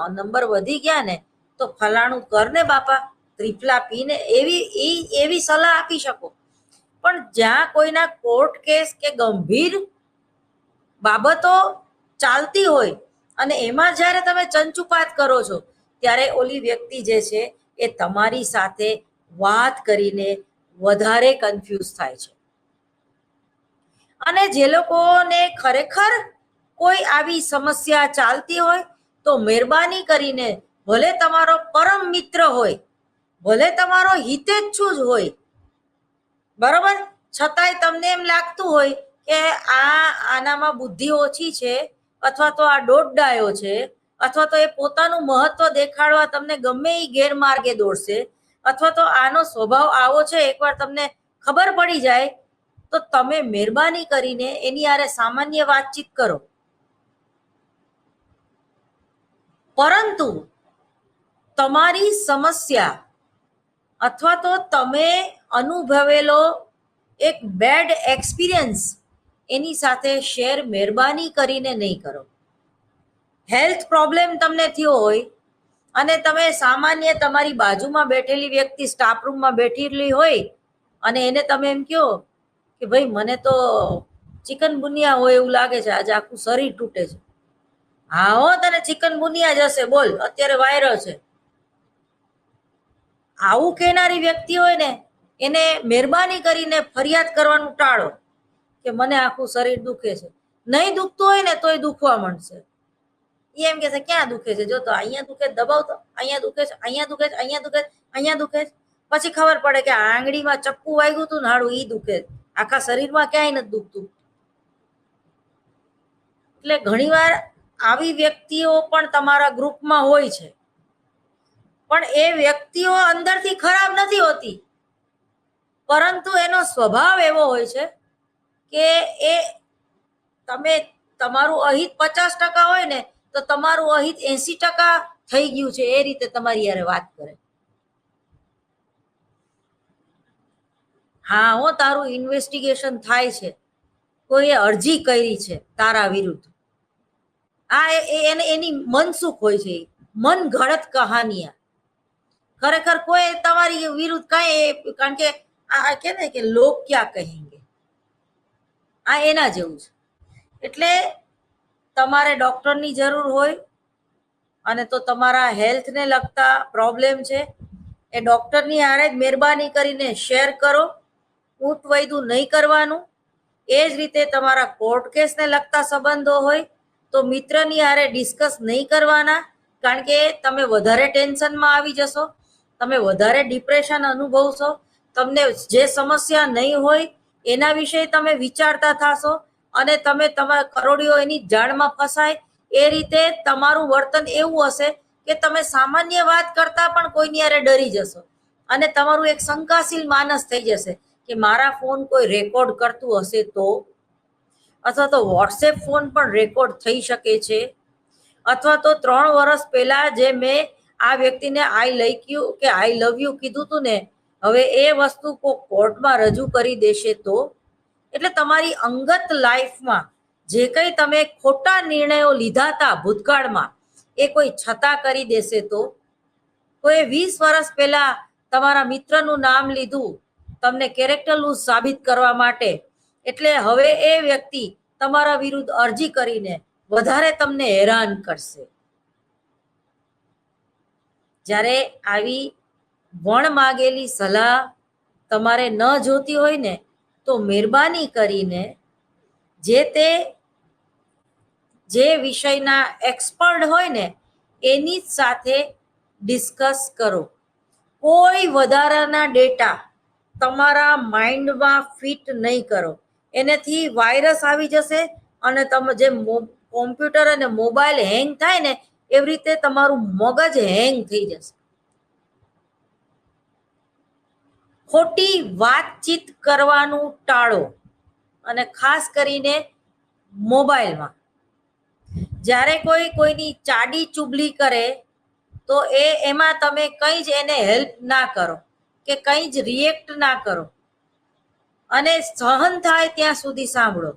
નંબર વધી ગયા ને તો ફલાણું કર ને બાપા, ત્રિફલા પીને, એવી સલાહ આપી શકો. પણ જ્યાં કોઈના કોર્ટ કેસ કે ગંભીર બાબતો ચાલતી હોય અને એમાં જ્યારે તમે ચંચુપાત કરો છો, ત્યારે ઓલી વ્યક્તિ જે છે એ તમારી સાથે વાત કરીને વધારે કન્ફ્યુઝ થાય છે. અને જે લોકોને ખરેખર કોઈ આવી સમસ્યા ચાલતી હોય તો મહેરબાની કરીને, ભલે તમારો પરમ મિત્ર હોય, ભલે તમારો હિતેચ્છુ જ હોય, બરોબર, છતાંય તમને એમ લાગતું હોય કે આનામાં બુદ્ધિ ઓછી છે, અથવા તો આ દોડડાયો છે, અથવા તો એ પોતાનું મહત્વ દેખાડવા તમને ગમે એ ગેરમાર્ગે દોડશે, અથવા તો આનો સ્વભાવ આવો છે, એકવાર તમને ખબર પડી જાય તો તમે મહેરબાની કરીને એની હારે સામાન્ય વાતચીત કરો. પરંતુ તમારી સમસ્યા અથવા તો તમે અનુભવેલો એક બેડ એક્સપિરિયન્સ એની સાથે શેર મહેરબાની કરીને નહીં કરો. હેલ્થ પ્રોબ્લેમ તમને થયો હોય અને તમે સામાન્ય તમારી બાજુમાં બેઠેલી વ્યક્તિ સ્ટાફ રૂમમાં બેઠેલી હોય અને એને તમે એમ કહો કે ભાઈ મને તો ચિકનગુનિયા હોય એવું લાગે છે, આજે આખું શરીર તૂટે છે. હા હો, તને ચિકનગુનિયા જ હશે, બોલ, અત્યારે વાયરલ છે. આવું કહેનારી વ્યક્તિ હોય ને એને મહેરબાની કરીને ફરિયાદ કરવાનું ટાળો. કે મને આખું શરીર દુખે છે. નહીં દુખતું હોય ને તોય દુખવા માંડશે. એ એમ કે છે ક્યાં દુખે છે, જો તો અહીંયા દુખે, દબાવ તો અહીંયા દુખે છે, અહીંયા દુખે છે, અહીંયા દુખે છે, અહીંયા દુખે છે. પછી ખબર પડે કે આંગળીમાં ચપ્પુ વાગ્યું હતું ને હાડું ઈ દુખે, આખા શરીરમાં ક્યાંય નથી દુખતું. એટલે ઘણીવાર આવી વ્યક્તિઓ પણ તમારા ગ્રુપમાં હોય છે, પણ એ વ્યક્તિઓ અંદરથી ખરાબ નથી હોતી, પરંતુ એનો સ્વભાવ એવો હોય છે કે એ તમે તમારું અહિત 50% હોય ને તો તમારું અહિત 80% થઈ ગયું છે એ રીતે તમારી યારે વાત કરે. હા હો, તારું ઇન્વેસ્ટિગેશન થાય છે, કોઈએ અરજી કરી છે તારા વિરુદ્ધ. આ એને એની મનસુખ હોય છે, મન ઘડત કહાનિયા. ખરેખર કોઈ તમારી વિરુદ્ધ કઈ, કારણ કે આ કે ને કે લોક ક્યાં કહેંગે, આ એના જેવું છે. એટલે તમારે ડોક્ટરની જરૂર હોય અને તો તમારા હેલ્થને લગતા પ્રોબ્લેમ છે એ ડોક્ટરની હારે જ મહેરબાની કરીને શેર કરો, ઊંટ વૈદું નહીં કરવાનું. એ જ રીતે તમારા કોર્ટ કેસને લગતા સંબંધો હોય તો મિત્રની હારે ડિસ્કસ નહીં કરવાના, કારણ કે તમે વધારે ટેન્શનમાં આવી જશો, તમે વધારે ડિપ્રેશન અનુભવશો, તમને જે સમસ્યા નહીં હોય એના વિશે તમે વિચારતા થશો અને તમે તમારા કરોડિયો એની જાળમાં ફસાય. એ રીતે તમારું વર્તન એવું હશે કે તમે સામાન્ય વાત કરતા પણ કોઈની હારે ડરી જશો અને તમારું એક શંકાશીલ માનસ થઈ જશે કે મારા ફોન કોઈ રેકોર્ડ કરતું હશે તો, અથવા તો વોટ્સએપ ફોન પણ રેકોર્ડ થઈ શકે છે, અથવા તો 3 વર્ષ પહેલા જે મેં આ વ્યક્તિને આઈ લવ યુ કીધું હતું ને, હવે એ વસ્તુ કોર્ટમાં રજૂ કરી દેશે તો. એટલે તમારી અંગત લાઈફમાં જે કંઈ તમે ખોટા નિર્ણયો લીધા હતા ભૂતકાળમાં એ કોઈ છતાં કરી દેશે તો. કોઈ 20 વર્ષ પહેલા તમારા મિત્રનું નામ લીધું તમને કેરેક્ટર લૂઝ સાબિત કરવા માટે, એટલે હવે એ વ્યક્તિ તમારા વિરુદ્ધ અરજી કરીને વધારે તમને હેરાન કરશે. જ્યારે આવી વણ માગેલી સલાહ તમારે ન જોતી હોય ને તો મહેરબાની કરીને જે વિષયના એક્સપર્ટ હોય ને એની જ સાથે ડિસ્કસ કરો. કોઈ વધારાના ડેટા તમારા માઇન્ડમાં ફિટ નહીં કરો, એનાથી વાયરસ આવી જશે અને તમે જે કોમ્પ્યુટર અને મોબાઈલ હેંગ થાય ને એવી રીતે તમારું મગજ હેંગ થઈ જશે. ખોટી વાતચીત કરવાનું ટાળો, અને ખાસ કરીને મોબાઈલમાં જ્યારે કોઈની ચાડી ચુગલી કરે તો એમાં તમે કંઈ જ એને હેલ્પ ના કરો કે કંઈ જ રિએક્ટ ના કરો અને સહન થાય ત્યાં સુધી સાંભળો.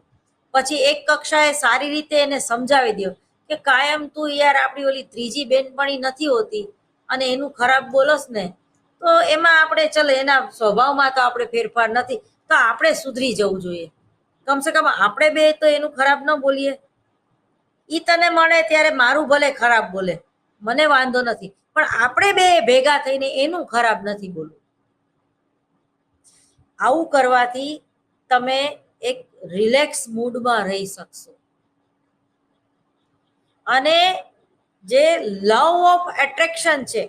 પછી એક કક્ષાએ સારી રીતે એને સમજાવી દો કે કાયમ તું યાર આપણી ઓલી ત્રીજી બેનપણી નથી હોતી અને એનું ખરાબ બોલસ ને તો એમાં આપણે ચલો એના સ્વભાવમાં તો આપણે ફેરફાર નથી, તો આપણે સુધરી જવું જોઈએ. કમસે કમ આપણે બે તો એનું ખરાબ ન બોલીએ. ઈ તને મળે ત્યારે મારું ભલે ખરાબ બોલે, મને વાંધો નથી, પણ આપણે બે ભેગા થઈને એનું ખરાબ નથી બોલવું. આવું કરવાથી તમે એક રિલેક્સ મૂડમાં રહી શકશો. અને જે લવ ઓફ એટ્રેક્શન છે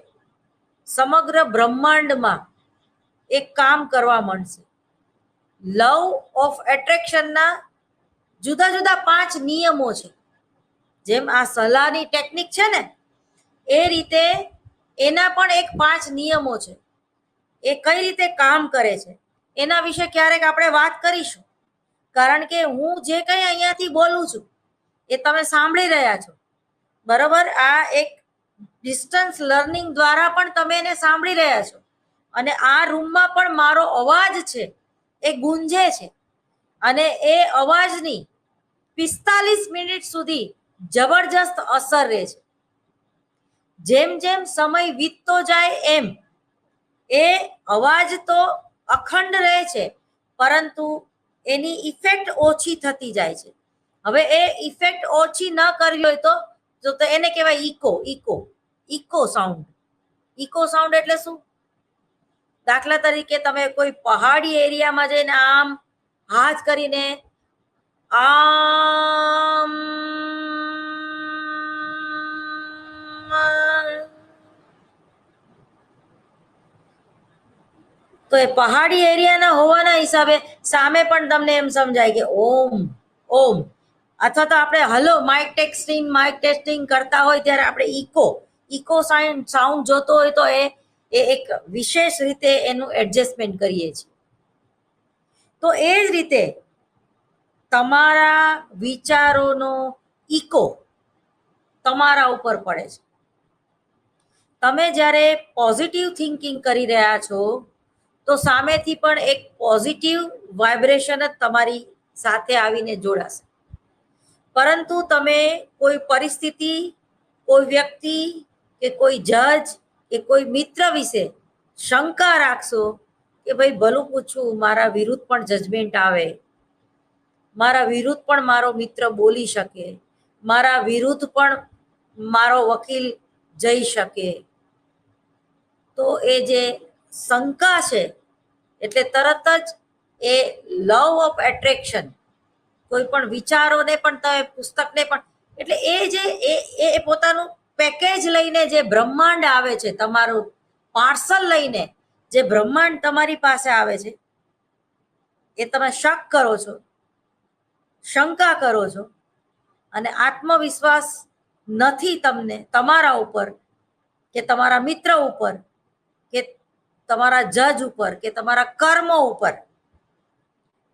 સમગ્ર બ્રહ્માંડમાં એક કામ કરવા માંડશે. લવ ઓફ એટ્રેક્શનના જુદા જુદા 5 નિયમો છે. જેમ આ સલાહની ટેકનિક છે ને એ રીતે એના પણ એક 5 નિયમો છે. એ કઈ રીતે કામ કરે છે એના વિશે ક્યારેક આપણે વાત કરીશું, કારણ કે હું જે કંઈ અહીંયાથી બોલું છું એ તમે સાંભળી રહ્યા છો, બરોબર. આ એક ડિસ્ટન્સ લર્નિંગ દ્વારા પણ તમે એને સાંભળી રહ્યા છો અને આ રૂમમાં પણ મારો અવાજ છે એ ગુંજે છે અને એ અવાજની 45 મિનિટ સુધી જબરજસ્ત અસર રહે છે. જેમ જેમ સમય વીતતો જાય એમ એ અવાજ તો અખંડ રહે છે, પરંતુ એની ઇફેક્ટ ઓછી થતી જાય છે. હવે એ ઇફેક્ટ ઓછી ન કરવી હોય તો એને કહેવાય ઇકો સાઉન્ડ. ઇકો સાઉન્ડ એટલે શું? દાખલા તરીકે તમે કોઈ પહાડી એરિયામાં જઈને આમ હાથ કરીને આમ તો એ પહાડી એરિયાના હોવાના હિસાબે સામે પણ તમને એમ સમજાય કે ઓમ ઓમ, અથવા તો આપણે હલો માઇક ટેસ્ટિંગ કરતા હોય ત્યારે આપણે ઇકો સાઉન્ડ જોતો હોય તો એ એક વિશેષ રીતે એનું એડજસ્ટમેન્ટ કરીએ છીએ. તો એ જ રીતે તમારા વિચારોનો ઇકો તમારા ઉપર પડે છે. તમે જ્યારે પોઝિટિવ થિંકિંગ કરી રહ્યા છો તો સામેથી પણ એક પોઝિટિવ વાઇબ્રેશન જ તમારી સાથે આવીને જોડાશે. પરંતુ તમે કોઈ પરિસ્થિતિ, કોઈ વ્યક્તિ કે કોઈ જજ કે કોઈ મિત્ર વિશે શંકા રાખશો કે ભાઈ ભલું પૂછું મારા વિરુદ્ધ પણ જજમેન્ટ આવે, મારા વિરુદ્ધ પણ મારો મિત્ર બોલી શકે, મારા વિરુદ્ધ પણ મારો વકીલ જઈ શકે, તો એ જે શંકા છે એટલે તરત જ એ લવ ઓફ એટ્રેક્શન, કોઈ પણ વિચારોને પણ તમે પુસ્તકને પણ, એટલે એ જે એ પોતાનું પેકેજ લઈને જે બ્રહ્માંડ આવે છે, તમારું પાર્સલ લઈને જે બ્રહ્માંડ તમારી પાસે આવે છે, એ તમે શક કરો છો, શંકા કરો છો અને આત્મવિશ્વાસ નથી તમને તમારા ઉપર કે તમારા મિત્ર ઉપર કે તમારા જજ ઉપર કે તમારા કર્મો ઉપર,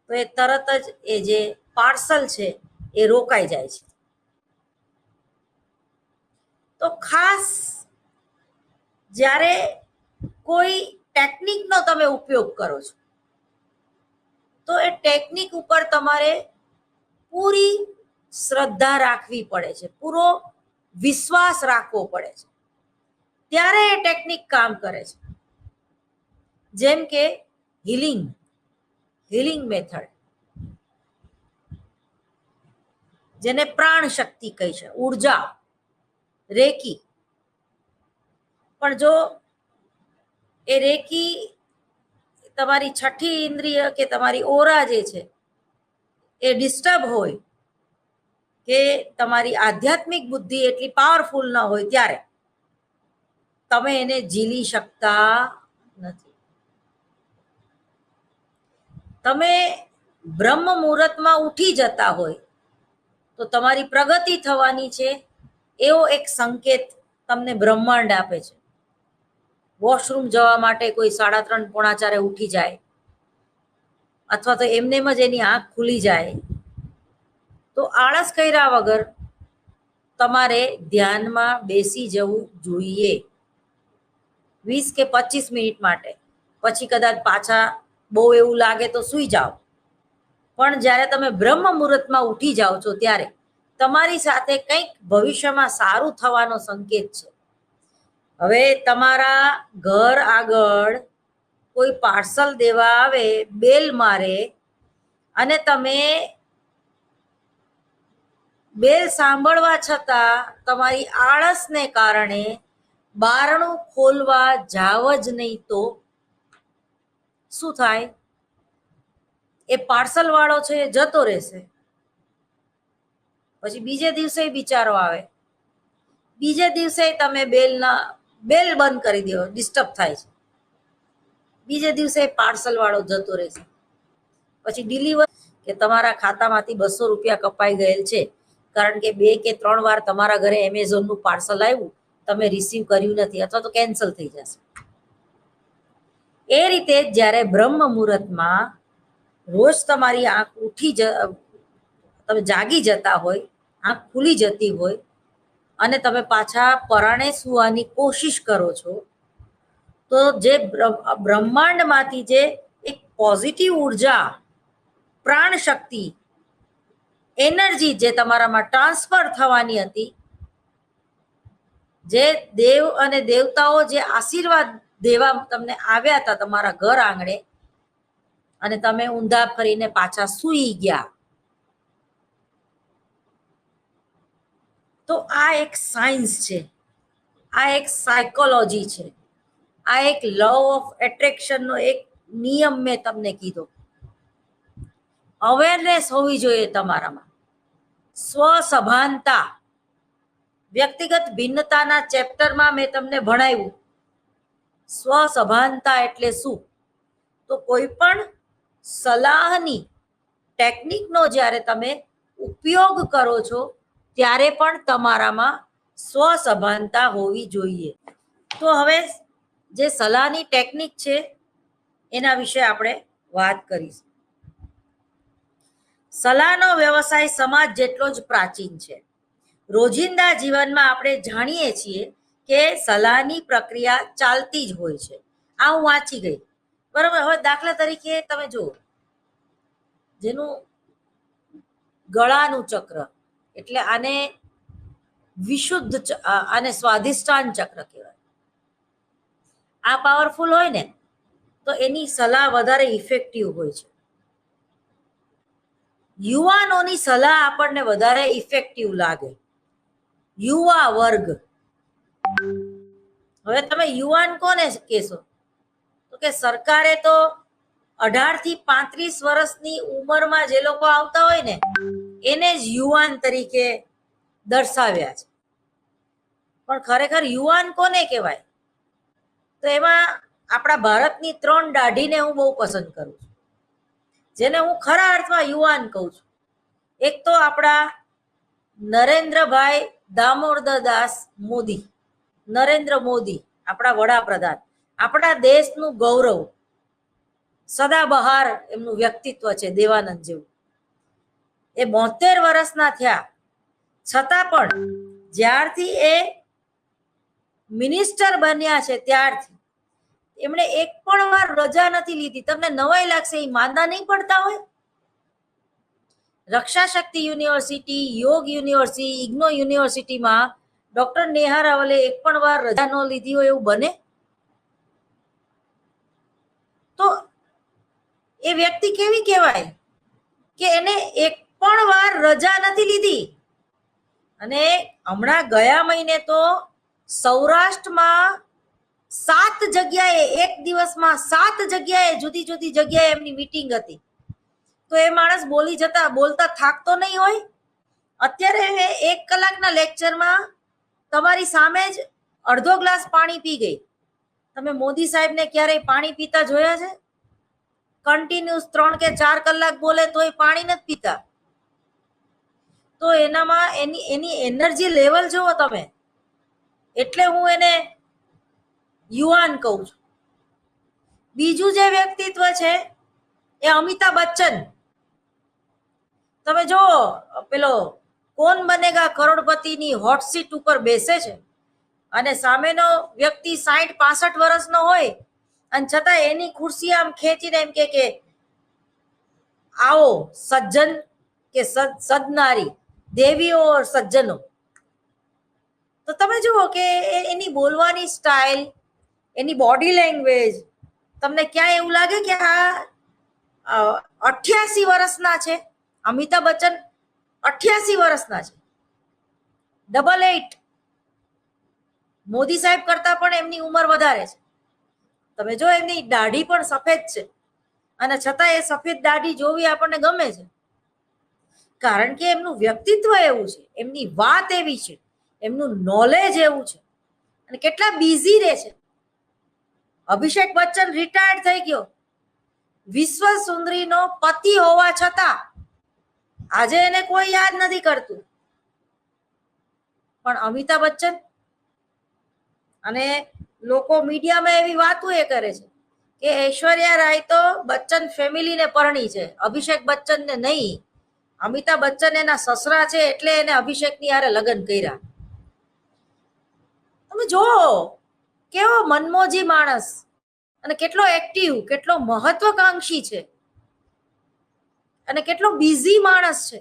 તો એ તરત જ એ જે પાર્સલ છે એ રોકાઈ જાય છે. તો ખાસ જ્યારે કોઈ ટેકનિકનો તમે ઉપયોગ કરો છો તો એ ટેકનિક ઉપર તમારે પૂરી શ્રદ્ધા રાખવી પડે છે, પૂરો વિશ્વાસ રાખવો પડે છે, ત્યારે એ ટેકનિક કામ કરે છે. જેમ કે હિલિંગ મેથડ, જેને પ્રાણ શક્તિ કહી છે, ઉર્જા, રેકી. પણ જો એ રેકી તમારી છઠ્ઠી ઇન્દ્રિય કે તમારી ઓરા જે છે એ ડિસ્ટર્બ હોય કે તમારી આધ્યાત્મિક બુદ્ધિ એટલી પાવરફુલ ન હોય ત્યારે તમે એને ઝીલી શકતા નથી. તમે બ્રહ્મ મુહૂર્તમાં ઉઠી જતા હોય તો તમારી પ્રગતિ થવાની છે એવો એક સંકેત તમને બ્રહ્માંડ આપે છે. વોશરૂમ જવા માટે કોઈ 3:30 પોણા 4 ઉઠી જાય, અથવા તો એમનેમ જ એની આંખ ખુલી જાય, તો આળસ કર્યા વગર તમારે ધ્યાનમાં બેસી જવું જોઈએ 20 કે 25 મિનિટ માટે. પછી કદાચ પાછા બહુ એવું લાગે તો સૂઈ જાઓ. પણ જ્યારે તમે બ્રહ્મ મુહૂર્તમાં ઉઠી જાઓ છો ત્યારે તમારી સાથે કંઈક ભવિષ્યમાં સારું થવાનો સંકેત છે. હવે તમારા ઘર આગળ કોઈ પાર્સલ દેવા આવે, બેલ મારે અને તમે બેલ સાંભળવા છતાં તમારી આળસને કારણે બારણું ખોલવા જાવ જ નહીં, તો શું થાય? એ પાર્સલ વાળો છે એ જતો રહેશે. પછી બીજે દિવસે બિચારો આવે, બીજે દિવસે તમે બેલ બંધ કરી દો, ડિસ્ટર્બ થાય છે, બીજે દિવસે પાર્સલ વાળો જતો રહેશે. પછી ડિલિવર કે તમારા ખાતામાંથી 200 રૂપિયા કપાઈ ગયેલ છે કારણ કે 2 કે 3 વાર તમારા ઘરે એમેઝોનનું પાર્સલ આવ્યું, તમે રિસીવ કર્યું નથી, અથવા તો કેન્સલ થઈ જશે. એ રીતે જ્યારે બ્રહ્મ મુહૂર્તમાં રોજ તમારી આંખ તમે જાગી જતા હોય, આંખ ખુલી જતી હોય અને તમે પાછા પરાણે સૂવાની કોશિશ કરો છો, તો જે બ્રહ્માંડમાંથી જે એક પોઝિટિવ ઉર્જા, પ્રાણ શક્તિ, એનર્જી જે તમારામાં ટ્રાન્સફર થવાની હતી, જે દેવ અને દેવતાઓ જે આશીર્વાદ દેવા તમને આવ્યા હતા તમારા ઘર આંગણે, અને તમે ઊંધા ફરીને પાછા સૂઈ ગયા, તો આ એક સાયન્સ છે, આ એક સાયકોલોજી છે, આ એક લવ ઓફ એટ્રેક્શનનો એક નિયમ મેં તમને કીધો. અવેરનેસ હોવી જોઈએ તમારામાં. સ્વસભાનતા, વ્યક્તિગત ભિન્નતાના ચેપ્ટરમાં મેં તમને ભણાવ્યું સ્વસભાનતા એટલે શું. તો કોઈ પણ સલાહની ટેકનિકનો જ્યારે તમે ઉપયોગ કરો છો ત્યારે પણ તમારામાં સ્વસભાનતા હોવી જોઈએ. તો હવે જે સલાહની ટેકનિક છે એના વિશે આપણે વાત કરીશું. સલાહનો વ્યવસાય સમાજ જેટલો જ પ્રાચીન છે. રોજિંદા જીવનમાં આપણે જાણીએ છીએ કે સલાહની પ્રક્રિયા ચાલતી જ હોય છે. આ હું વાંચી ગઈ, બરાબર. હવે દાખલા તરીકે તમે જુઓ, જેનું ગળાનું ચક્ર, એટલે આને વિશુદ્ધ, આને સ્વાધિષ્ઠાન ચક્ર કહેવાય. આ પાવરફુલ હોય ને તો એની સલાહ વધારે ઇફેક્ટિવ હોય છે. યુવાનોની સલાહ આપણને વધારે ઇફેક્ટિવ લાગે. યુવા વર્ગ, હવે તમે યુવાન કોને કહેશો? તો કે સરકારે તો 18 થી 35 વર્ષની ઉંમરમાં જે લોકો આવતા હોય ને એને જ યુવાન તરીકે દર્શાવ્યા છે. પણ ખરેખર યુવાન કોને કહેવાય? તો એમાં આપણા ભારતની 3 દાઢીને હું બહુ પસંદ કરું છું, જેને હું ખરા અર્થમાં યુવાન કહું છું. એક તો આપણા નરેન્દ્રભાઈ દામોદરદાસ મોદી, નરેન્દ્ર મોદી, આપણા વડાપ્રધાન, આપણા દેશનું ગૌરવ, સદાબહાર એમનું વ્યક્તિત્વ છે, દેવાનંદ જેવું. એ 72 વર્ષના થયા છતાં પણ જ્યારથી એ મિનિસ્ટર બન્યા છે ત્યારથી એમણે એક પણ વાર રજા નથી લીધી. તમને નવાઈ લાગશે, એ માંદા નહીં પડતા હોય. રક્ષા શક્તિ યુનિવર્સિટી, યોગ યુનિવર્સિટી, ઇગ્નો યુનિવર્સિટીમાં ડોક્ટર નેહા રાવલે એક પણ વાર રજા ન લીધી હોય એવું બને? તો એ વ્યક્તિ કેવી કહેવાય કે એને એક પણ વાર રજા નથી લીધી. અને હમણાં ગયા મહિને તો સૌરાષ્ટ્રમાં 7 જગ્યાએ, એક દિવસમાં 7 જગ્યાએ, જુદી જુદી જગ્યાએ એમની મીટિંગ હતી. તો એ માણસ બોલતા થાકતો નહીં હોય? અત્યારે 1 કલાકના લેક્ચરમાં તમારી સામે જ અડધો ગ્લાસ પાણી પી ગઈ. તમે મોદી સાહેબને ક્યારેય પાણી પીતા જોયા છે? કન્ટિન્યુઅસ 3 કે 4 કલાક બોલે તોય પાણી નથી પીતા. તો એનામાં એની એનર્જી લેવલ જુઓ તમે. એટલે હું એને યુવાન કહું છું. બીજું જે વ્યક્તિત્વ છે એ અમિતાભ બચ્ચન. તમે જો પેલો કોણ બનેગા કરોડપતિની હોટ સીટ ઉપર બેસે છે અને સામેનો વ્યક્તિ 60-65 વર્ષનો હોય અને છતાં એની ખુરશી આમ ખેંચીને એમ કે આવો સજ્જન કે સદનારી, દેવીઓ ઓર સજ્જનો. તો તમે જુઓ કે એની બોલવાની સ્ટાઇલ, એની બોડી લેંગ્વેજ, તમને ક્યાં એવું લાગે કે આ 88 વર્ષના છે? અમિતાભ બચ્ચન 88 વર્ષના છે, 88. મોદી સાહેબ કરતા પણ એમની ઉંમર વધારે છે. તમે જો એમની દાઢી પણ સફેદ છે અને છતાં એ સફેદ દાઢી જોવી આપણને ગમે છે, કારણ કે એમનું વ્યક્તિત્વ એવું છે, એમની વાત એવી છે, એમનું નોલેજ એવું છે અને કેટલા બિઝી રહે છે. અભિષેક બચ્ચન રિટાયર્ડ થઈ ગયો, વિશ્વ સુંદરીનો પતિ હોવા છતાં આજે એને કોઈ યાદ નથી કરતું. પણ અમિતાભ બચ્ચન, અને લોકો મીડિયામાં એવી વાતો એ કરે છે કે ઐશ્વર્યા રાય તો બચ્ચન ફેમિલીને પરણી છે, અભિષેક બચ્ચનને નહીં. અમિતાભ બચ્ચન એના સસરા છે એટલે એને અભિષેકની હારે લગ્ન કર્યા. તમે જો કેવો મનમોજી માણસ અને કેટલો એક્ટિવ, કેટલો મહત્વકાંક્ષી છે અને કેટલો બિઝી માણસ છે.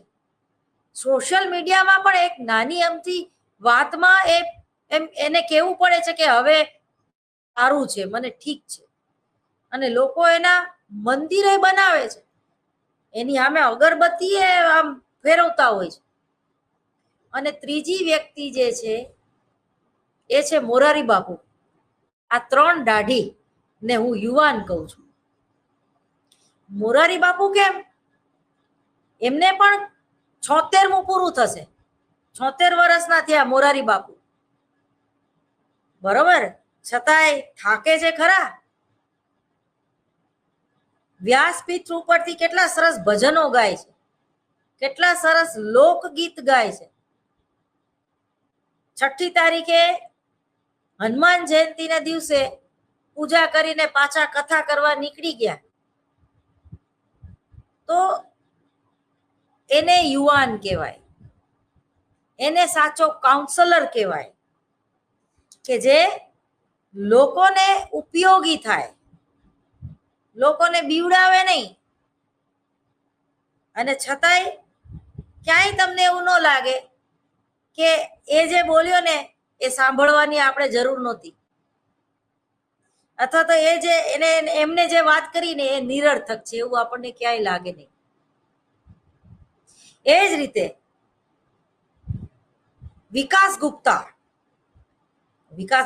સોશિયલ મીડિયામાં પણ એક નાની અમથી વાતમાં એને કહેવું પડે છે કે હવે સારું છે, મને ઠીક છે, અને લોકો એના મંદિરે બનાવે છે, એની સામે અગરબત્તી આમ ફેરવતા હોય છે. અને ત્રીજી વ્યક્તિ જે છે એ છે મોરારી બાપુ. આ 3 દાઢી ને હું યુવાન કહું છું. મોરારી બાપુ કેમ? એમને પણ 76મું પૂરું થશે, 76 વર્ષના થયા મોરારી બાપુ, બરોબર, છતાંય થાકે છે ખરા. વ્યાસપીઠ ઉપરથી કેટલા સરસ ભજનો ગાય છે, કેટલા સરસ લોકગીત ગાય છે. 6ઠી તારીખે હનુમાન જયંતિના દિવસે પૂજા કરીને પાછા કથા કરવા નીકળી ગયા. તો એને યુવાન કહેવાય, એને સાચો કાઉન્સલર કહેવાય, કે જે લોકોને ઉપયોગી થાય, લોકોને બીવડાવે નહીં. અને છતાંય ક્યાંય તમને એવું ન લાગે કે એ જે બોલ્યો ને એ સાંભળવાની આપણે જરૂર નહોતી, અથવા તો એ જે એમને જે વાત કરી ને એ નિરર્થક છે એવું આપણને ક્યાંય લાગે નહીં. એ જ રીતે વિકાસ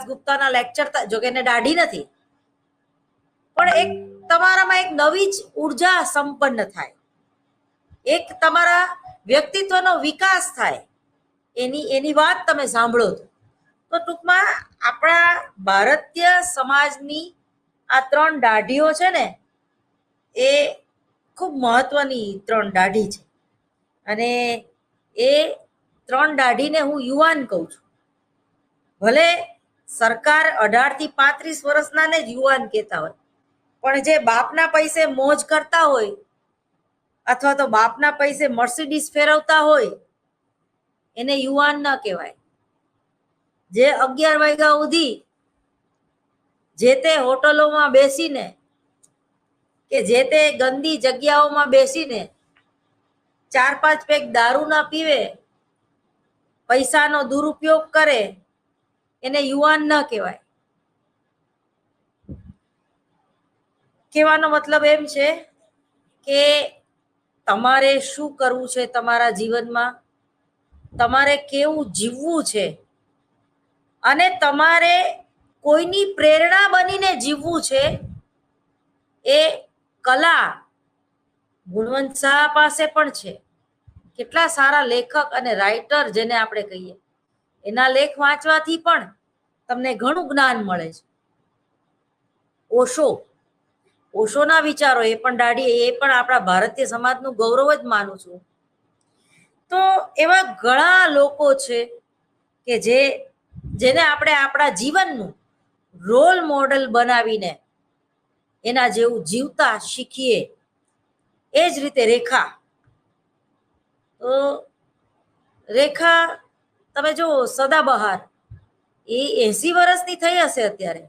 ગુપ્તાના લેક્ચર, જો કે એને દાઢી નથી, પણ એક તમારામાં એક નવી જ ઉર્જા સંપન્ન થાય, એક તમારા વ્યક્તિત્વનો વિકાસ થાય, એની વાત તમે સાંભળો તો ટૂંકમાં આપણા ભારતીય સમાજની આ 3 દાઢીઓ છે ને એ ખૂબ મહત્વની 3 દાઢી છે. અને એ 3 દાઢીને હું યુવાન કહું છું. ભલે સરકાર 18 થી 35 વર્ષનાને જ યુવાન કહેતા હોય, પણ જે બાપના પૈસે મોજ કરતા હોય અથવા તો બાપના પૈસે મર્સિડીઝ ફેરવતા હોય એને યુવાન ન કહેવાય. જે 11 વાગ્યા સુધી જે તે હોટલોમાં બેસીને કે જે તે ગંદી જગ્યાઓમાં બેસીને 4-5 પેક દારૂ ના પીવે, પૈસાનો દુરુપયોગ કરે, એને યુવાન ન કહેવાય. કહેવાનો મતલબ એમ છે કે તમારે શું કરવું છે તમારા જીવનમાં, તમારે કેવું જીવવું છે, અને તમારે કોઈની પ્રેરણા બનીને જીવવું છે. એ કલા ગુણવંત શાહ પાસે પણ છે. કેટલા સારા લેખક અને રાઇટર જેને આપણે કહીએ, એના લેખ વાંચવાથી પણ તમને ઘણું જ્ઞાન મળે છે. ઓશોના વિચારો, એ પણ દાઢી, એ પણ આપણા ભારતીય સમાજનું ગૌરવ જ માનું છું. તો એવા ઘણા લોકો છે કે જેને આપણે આપણા જીવનનું રોલ મોડલ બનાવીને એના જેવું જીવતા શીખીએ. એ જ રીતે રેખા, તો રેખા તમે જો સદાબહાર, એ 80 વર્ષની થઈ હશે અત્યારે,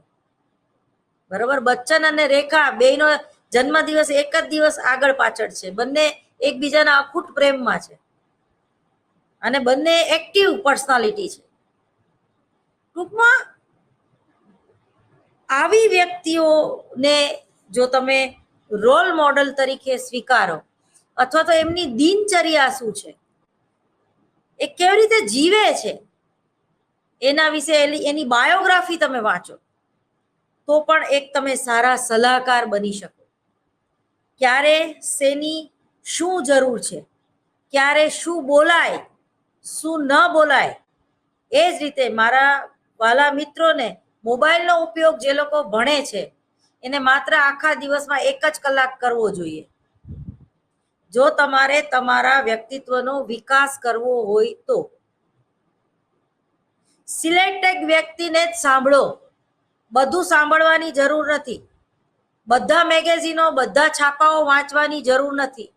બરોબર. બચ્ચન અને રેખા બેયનો જન્મદિવસ એક જ દિવસ આગળ પાછળ છે, બંને એકબીજાના અખૂટ પ્રેમમાં છે અને બંને એક્ટિવ પર્સનાલિટી છે. ટૂંકમાં આવી વ્યક્તિઓને જો તમે રોલ મોડલ તરીકે સ્વીકારો, અથવા તો એમની દિનચર્યા શું છે, એ કેવી રીતે જીવે છે, એના વિશે એની બાયોગ્રાફી તમે વાંચો, તો પણ એક તમે સારા સલાહકાર બની શકો. ક્યારે શેની શું જરૂર છે, ક્યારે શું બોલાય, શું ન બોલાય. એ જ રીતે મારા વાલા મિત્રોને મોબાઈલનો ઉપયોગ જે લોકો ભણે છે એને માત્ર આખા દિવસમાં 1 જ કલાક કરવો જોઈએ. જો તમારે તમારા વ્યક્તિત્વનો વિકાસ કરવો હોય તો સિલેક્ટેડ વ્યક્તિને જ સાંભળો, બધું સાંભળવાની જરૂર નથી, બધા મેગેઝિનો, બધા છાપાઓ વાંચવાની જરૂર નથી.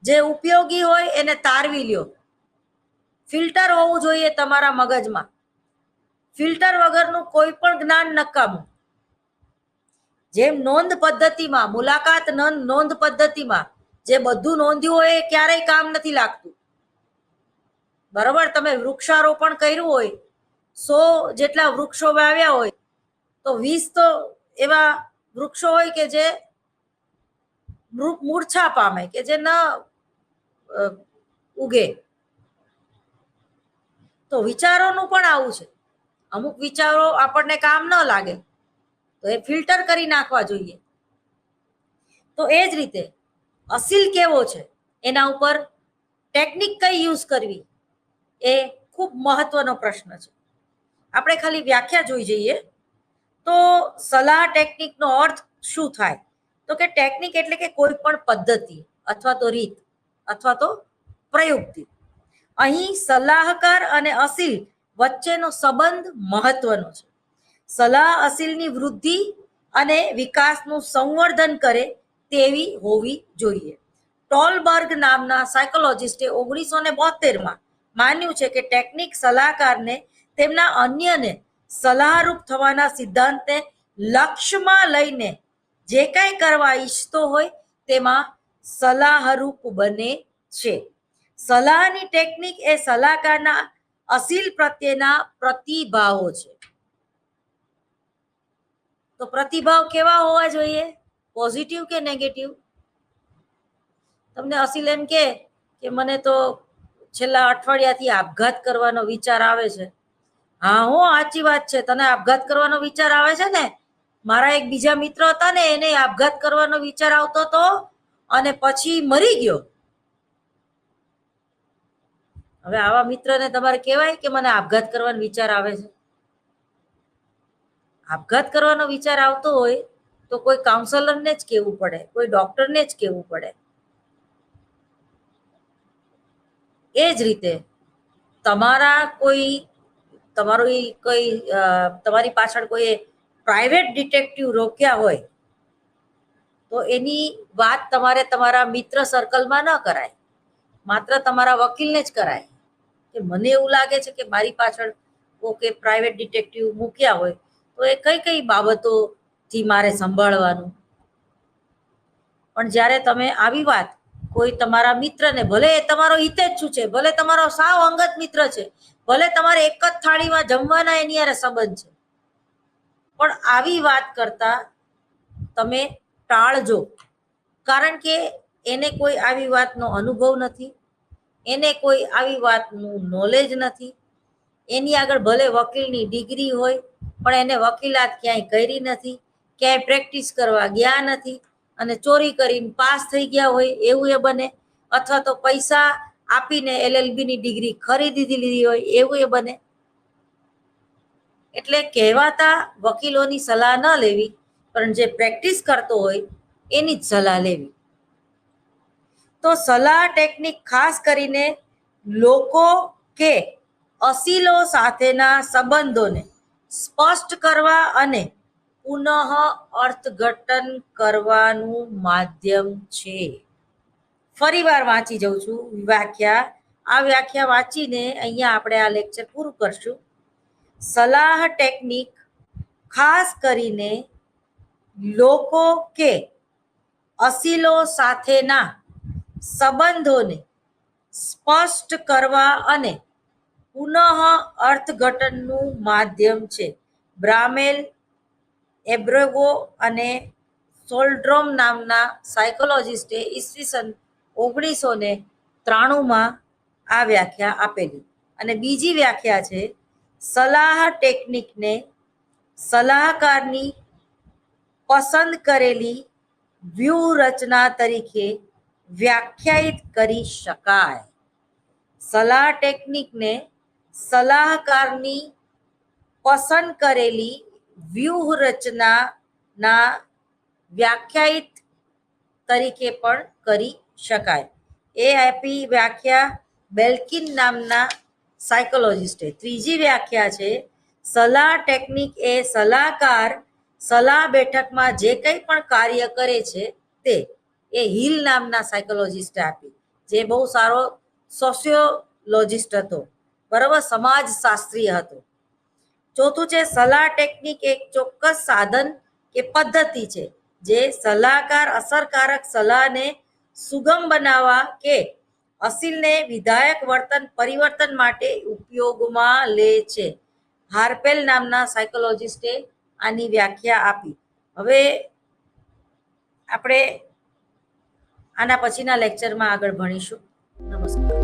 જે ઉપયોગી હોય એને તારવી લ્યો. ફિલ્ટર હોવું જોઈએ તમારા મગજમાં. ફિલ્ટર વગરનું કોઈ પણ જ્ઞાન નકામું. જેમ નોંધ પદ્ધતિમાં, મુલાકાત નોંધ પદ્ધતિમાં જે બધું નોંધ્યું હોય એ ક્યારેય કામ નથી લાગતું, બરોબર. તમે વૃક્ષારોપણ કર્યું હોય, 100 જેટલા વૃક્ષો વાવ્યા હોય, તો 20 તો એવા વૃક્ષો હોય કે જે મૂર્છા પામે, કે જે ન ઉગે. તો વિચારોનું પણ આવું છે. અમુક વિચારો આપણને કામ ન લાગે તો એ ફિલ્ટર કરી નાખવા જોઈએ. તો એ જ રીતે અસીલ કેવો છે એના ઉપર ટેકનિક કઈ યુઝ કરવી એ ખૂબ મહત્વનો પ્રશ્ન છે. આપણે ખાલી વ્યાખ્યા જોઈ જઈએ તો સલાહ ટેકનિકનો અર્થ શું થાય? તો કે ટેકનિક એટલે કે કોઈ પણ પદ્ધતિ અથવા તો રીત અથવા તો પ્રયુક્તિ. અહીં સલાહકાર અને અસીલ વચ્ચેનો સંબંધ મહત્વનો છે. સલાહ અસીલની વૃદ્ધિ અને વિકાસનું સંવર્ધન કરે તેવી હોવી જોઈએ. ટોલબર્ગ નામના સાયકોલોજિસ્ટે 1972માં માન્યું છે કે ટેકનિક સલાહકારને તેમના અન્યને સલાહરૂપ થવાના સિદ્ધાંતને લક્ષ્યમાં લઈને જે કાંઈ કરવા ઈચ્છતો હોય તેમાં સલાહરૂપ બને છે. સલાહની ટેકનિક એ સલાહકારના અસીલ પ્રત્યેના પ્રતિભાવો છે. તો પ્રતિભાવ કેવા હોવા જોઈએ? પોઝિટિવ કે નેગેટિવ? તમને અસીલ એમ કે મને તો છેલ્લા અઠવાડિયાથી આપઘાત કરવાનો વિચાર આવે છે. હા હો, સાચી વાત છે, તને આપઘાત કરવાનો વિચાર આવે છે ને? મારા એક બીજા મિત્ર હતા ને, એને આપઘાત કરવાનો વિચાર આવતો હતો અને પછી મરી ગયો. હવે આવા મિત્રને તમારે કહેવાય કે મને આપઘાત કરવાનો વિચાર આવે છે? આપઘાત કરવાનો વિચાર આવતો હોય તો કોઈ કાઉન્સેલરને જ કહેવું પડે, કોઈ ડોક્ટરને જ કહેવું પડે. એ જ રીતે તમારી પાછળ કોઈ પ્રાઇવેટ ડિટેક્ટિવ રોક્યા હોય તો એની વાત તમારે તમારા મિત્ર સર્કલમાં ન કરાય, માત્ર તમારા વકીલને જ કરાય કે મને એવું લાગે છે કે મારી પાછળ કે પ્રાઇવેટ ડિટેક્ટિવ મૂક્યા હોય તો એ કઈ કઈ બાબતોથી મારે સંભાળવાનું. પણ જ્યારે તમે આવી વાત કોઈ તમારા મિત્રને, ભલે એ તમારો હિતેચ્છુ છે, ભલે તમારો સાવ અંગત મિત્ર છે, ભલે તમારે એક જ થાળીમાં જમવાના એની હારે સંબંધ છે, પણ આવી વાત કરતા તમે ટાળજો. કારણ કે એને કોઈ આવી વાતનો અનુભવ નથી, એને કોઈ આવી વાતનું નોલેજ નથી. એની આગળ ભલે વકીલની ડિગ્રી હોય પણ એને વકીલાત ક્યાંય કરી નથી, ક્યાંય પ્રેક્ટિસ કરવા ગયા નથી અને ચોરી કરીને પાસ થઈ ગયા હોય એવું એ બને, અથવા તો પૈસા આપીને LLBની ડિગ્રી ખરીદી લીધી હોય એવું એ બને. એટલે કહેવાતા વકીલોની સલાહ ન લેવી, પણ જે પ્રેક્ટિસ કરતો હોય એની જ સલાહ લેવી. તો સલાહ ટેકનિક ખાસ કરીને લોકો કે અસીલો સાથેના સંબંધોને સ્પષ્ટ કરવા અને પુનઃ અર્થઘટન કરવાનું માધ્યમ છે. ફરીવાર વાંચી જાઉં છું વ્યાખ્યા. આ વ્યાખ્યા વાંચીને અહીંયા આપણે આ લેક્ચર પૂરું કરશું. સલાહ ટેકનિક ખાસ કરીને લોકો કે અસીલો સાથેના સંબંધોને સ્પષ્ટ કરવા અને પુનઃ અર્થઘટનનું માધ્યમ છે. બ્રામેલ, એબ્રેગો અને સોલ્ડ્રોમ નામના સાયકોલોજિસ્ટે ઈસવીસન 1993માં આ વ્યાખ્યા આપેલી. અને બીજી વ્યાખ્યા છે, સલાહ ટેકનિકને સલાહકારની પસંદ કરેલી વ્યૂહરચના તરીકે વ્યાખ્યાયિત કરી શકાય. સલાહ ટેકનિકને સલાહકારની પસંદ કરેલી વ્યૂહરચનાના વ્યાખ્યાયિત તરીકે પણ કરી શકાય. એ આપી વ્યાખ્યા બેલ્કિન નામના સાયકોલોજિસ્ટે. ત્રીજી વ્યાખ્યા છે, સલાહ ટેકનિક એ સલાહકાર સલાહ બેઠકમાં જે કંઈ પણ કાર્ય કરે છે તે. એ હિલ નામના સાયકોલોજિસ્ટે આપી, જે બહુ સારો સોશિયોલોજિસ્ટ હતો, બરાબર, સમાજશાસ્ત્રી હતો. ચોથું છે, સલાહ ટેકનિક એક ચોક્કસ સાધન કે પદ્ધતિ છે જે સલાહકાર અસરકારક સલાહને સુગમ બનાવવા કે અસીલને વિધાયક વર્તન પરિવર્તન માટે ઉપયોગમાં લે છે. હાર્પેલ નામના સાયકોલોજિસ્ટે આની વ્યાખ્યા આપી. હવે આપણે આના પછીના લેક્ચરમાં આગળ ભણીશું. નમસ્કાર.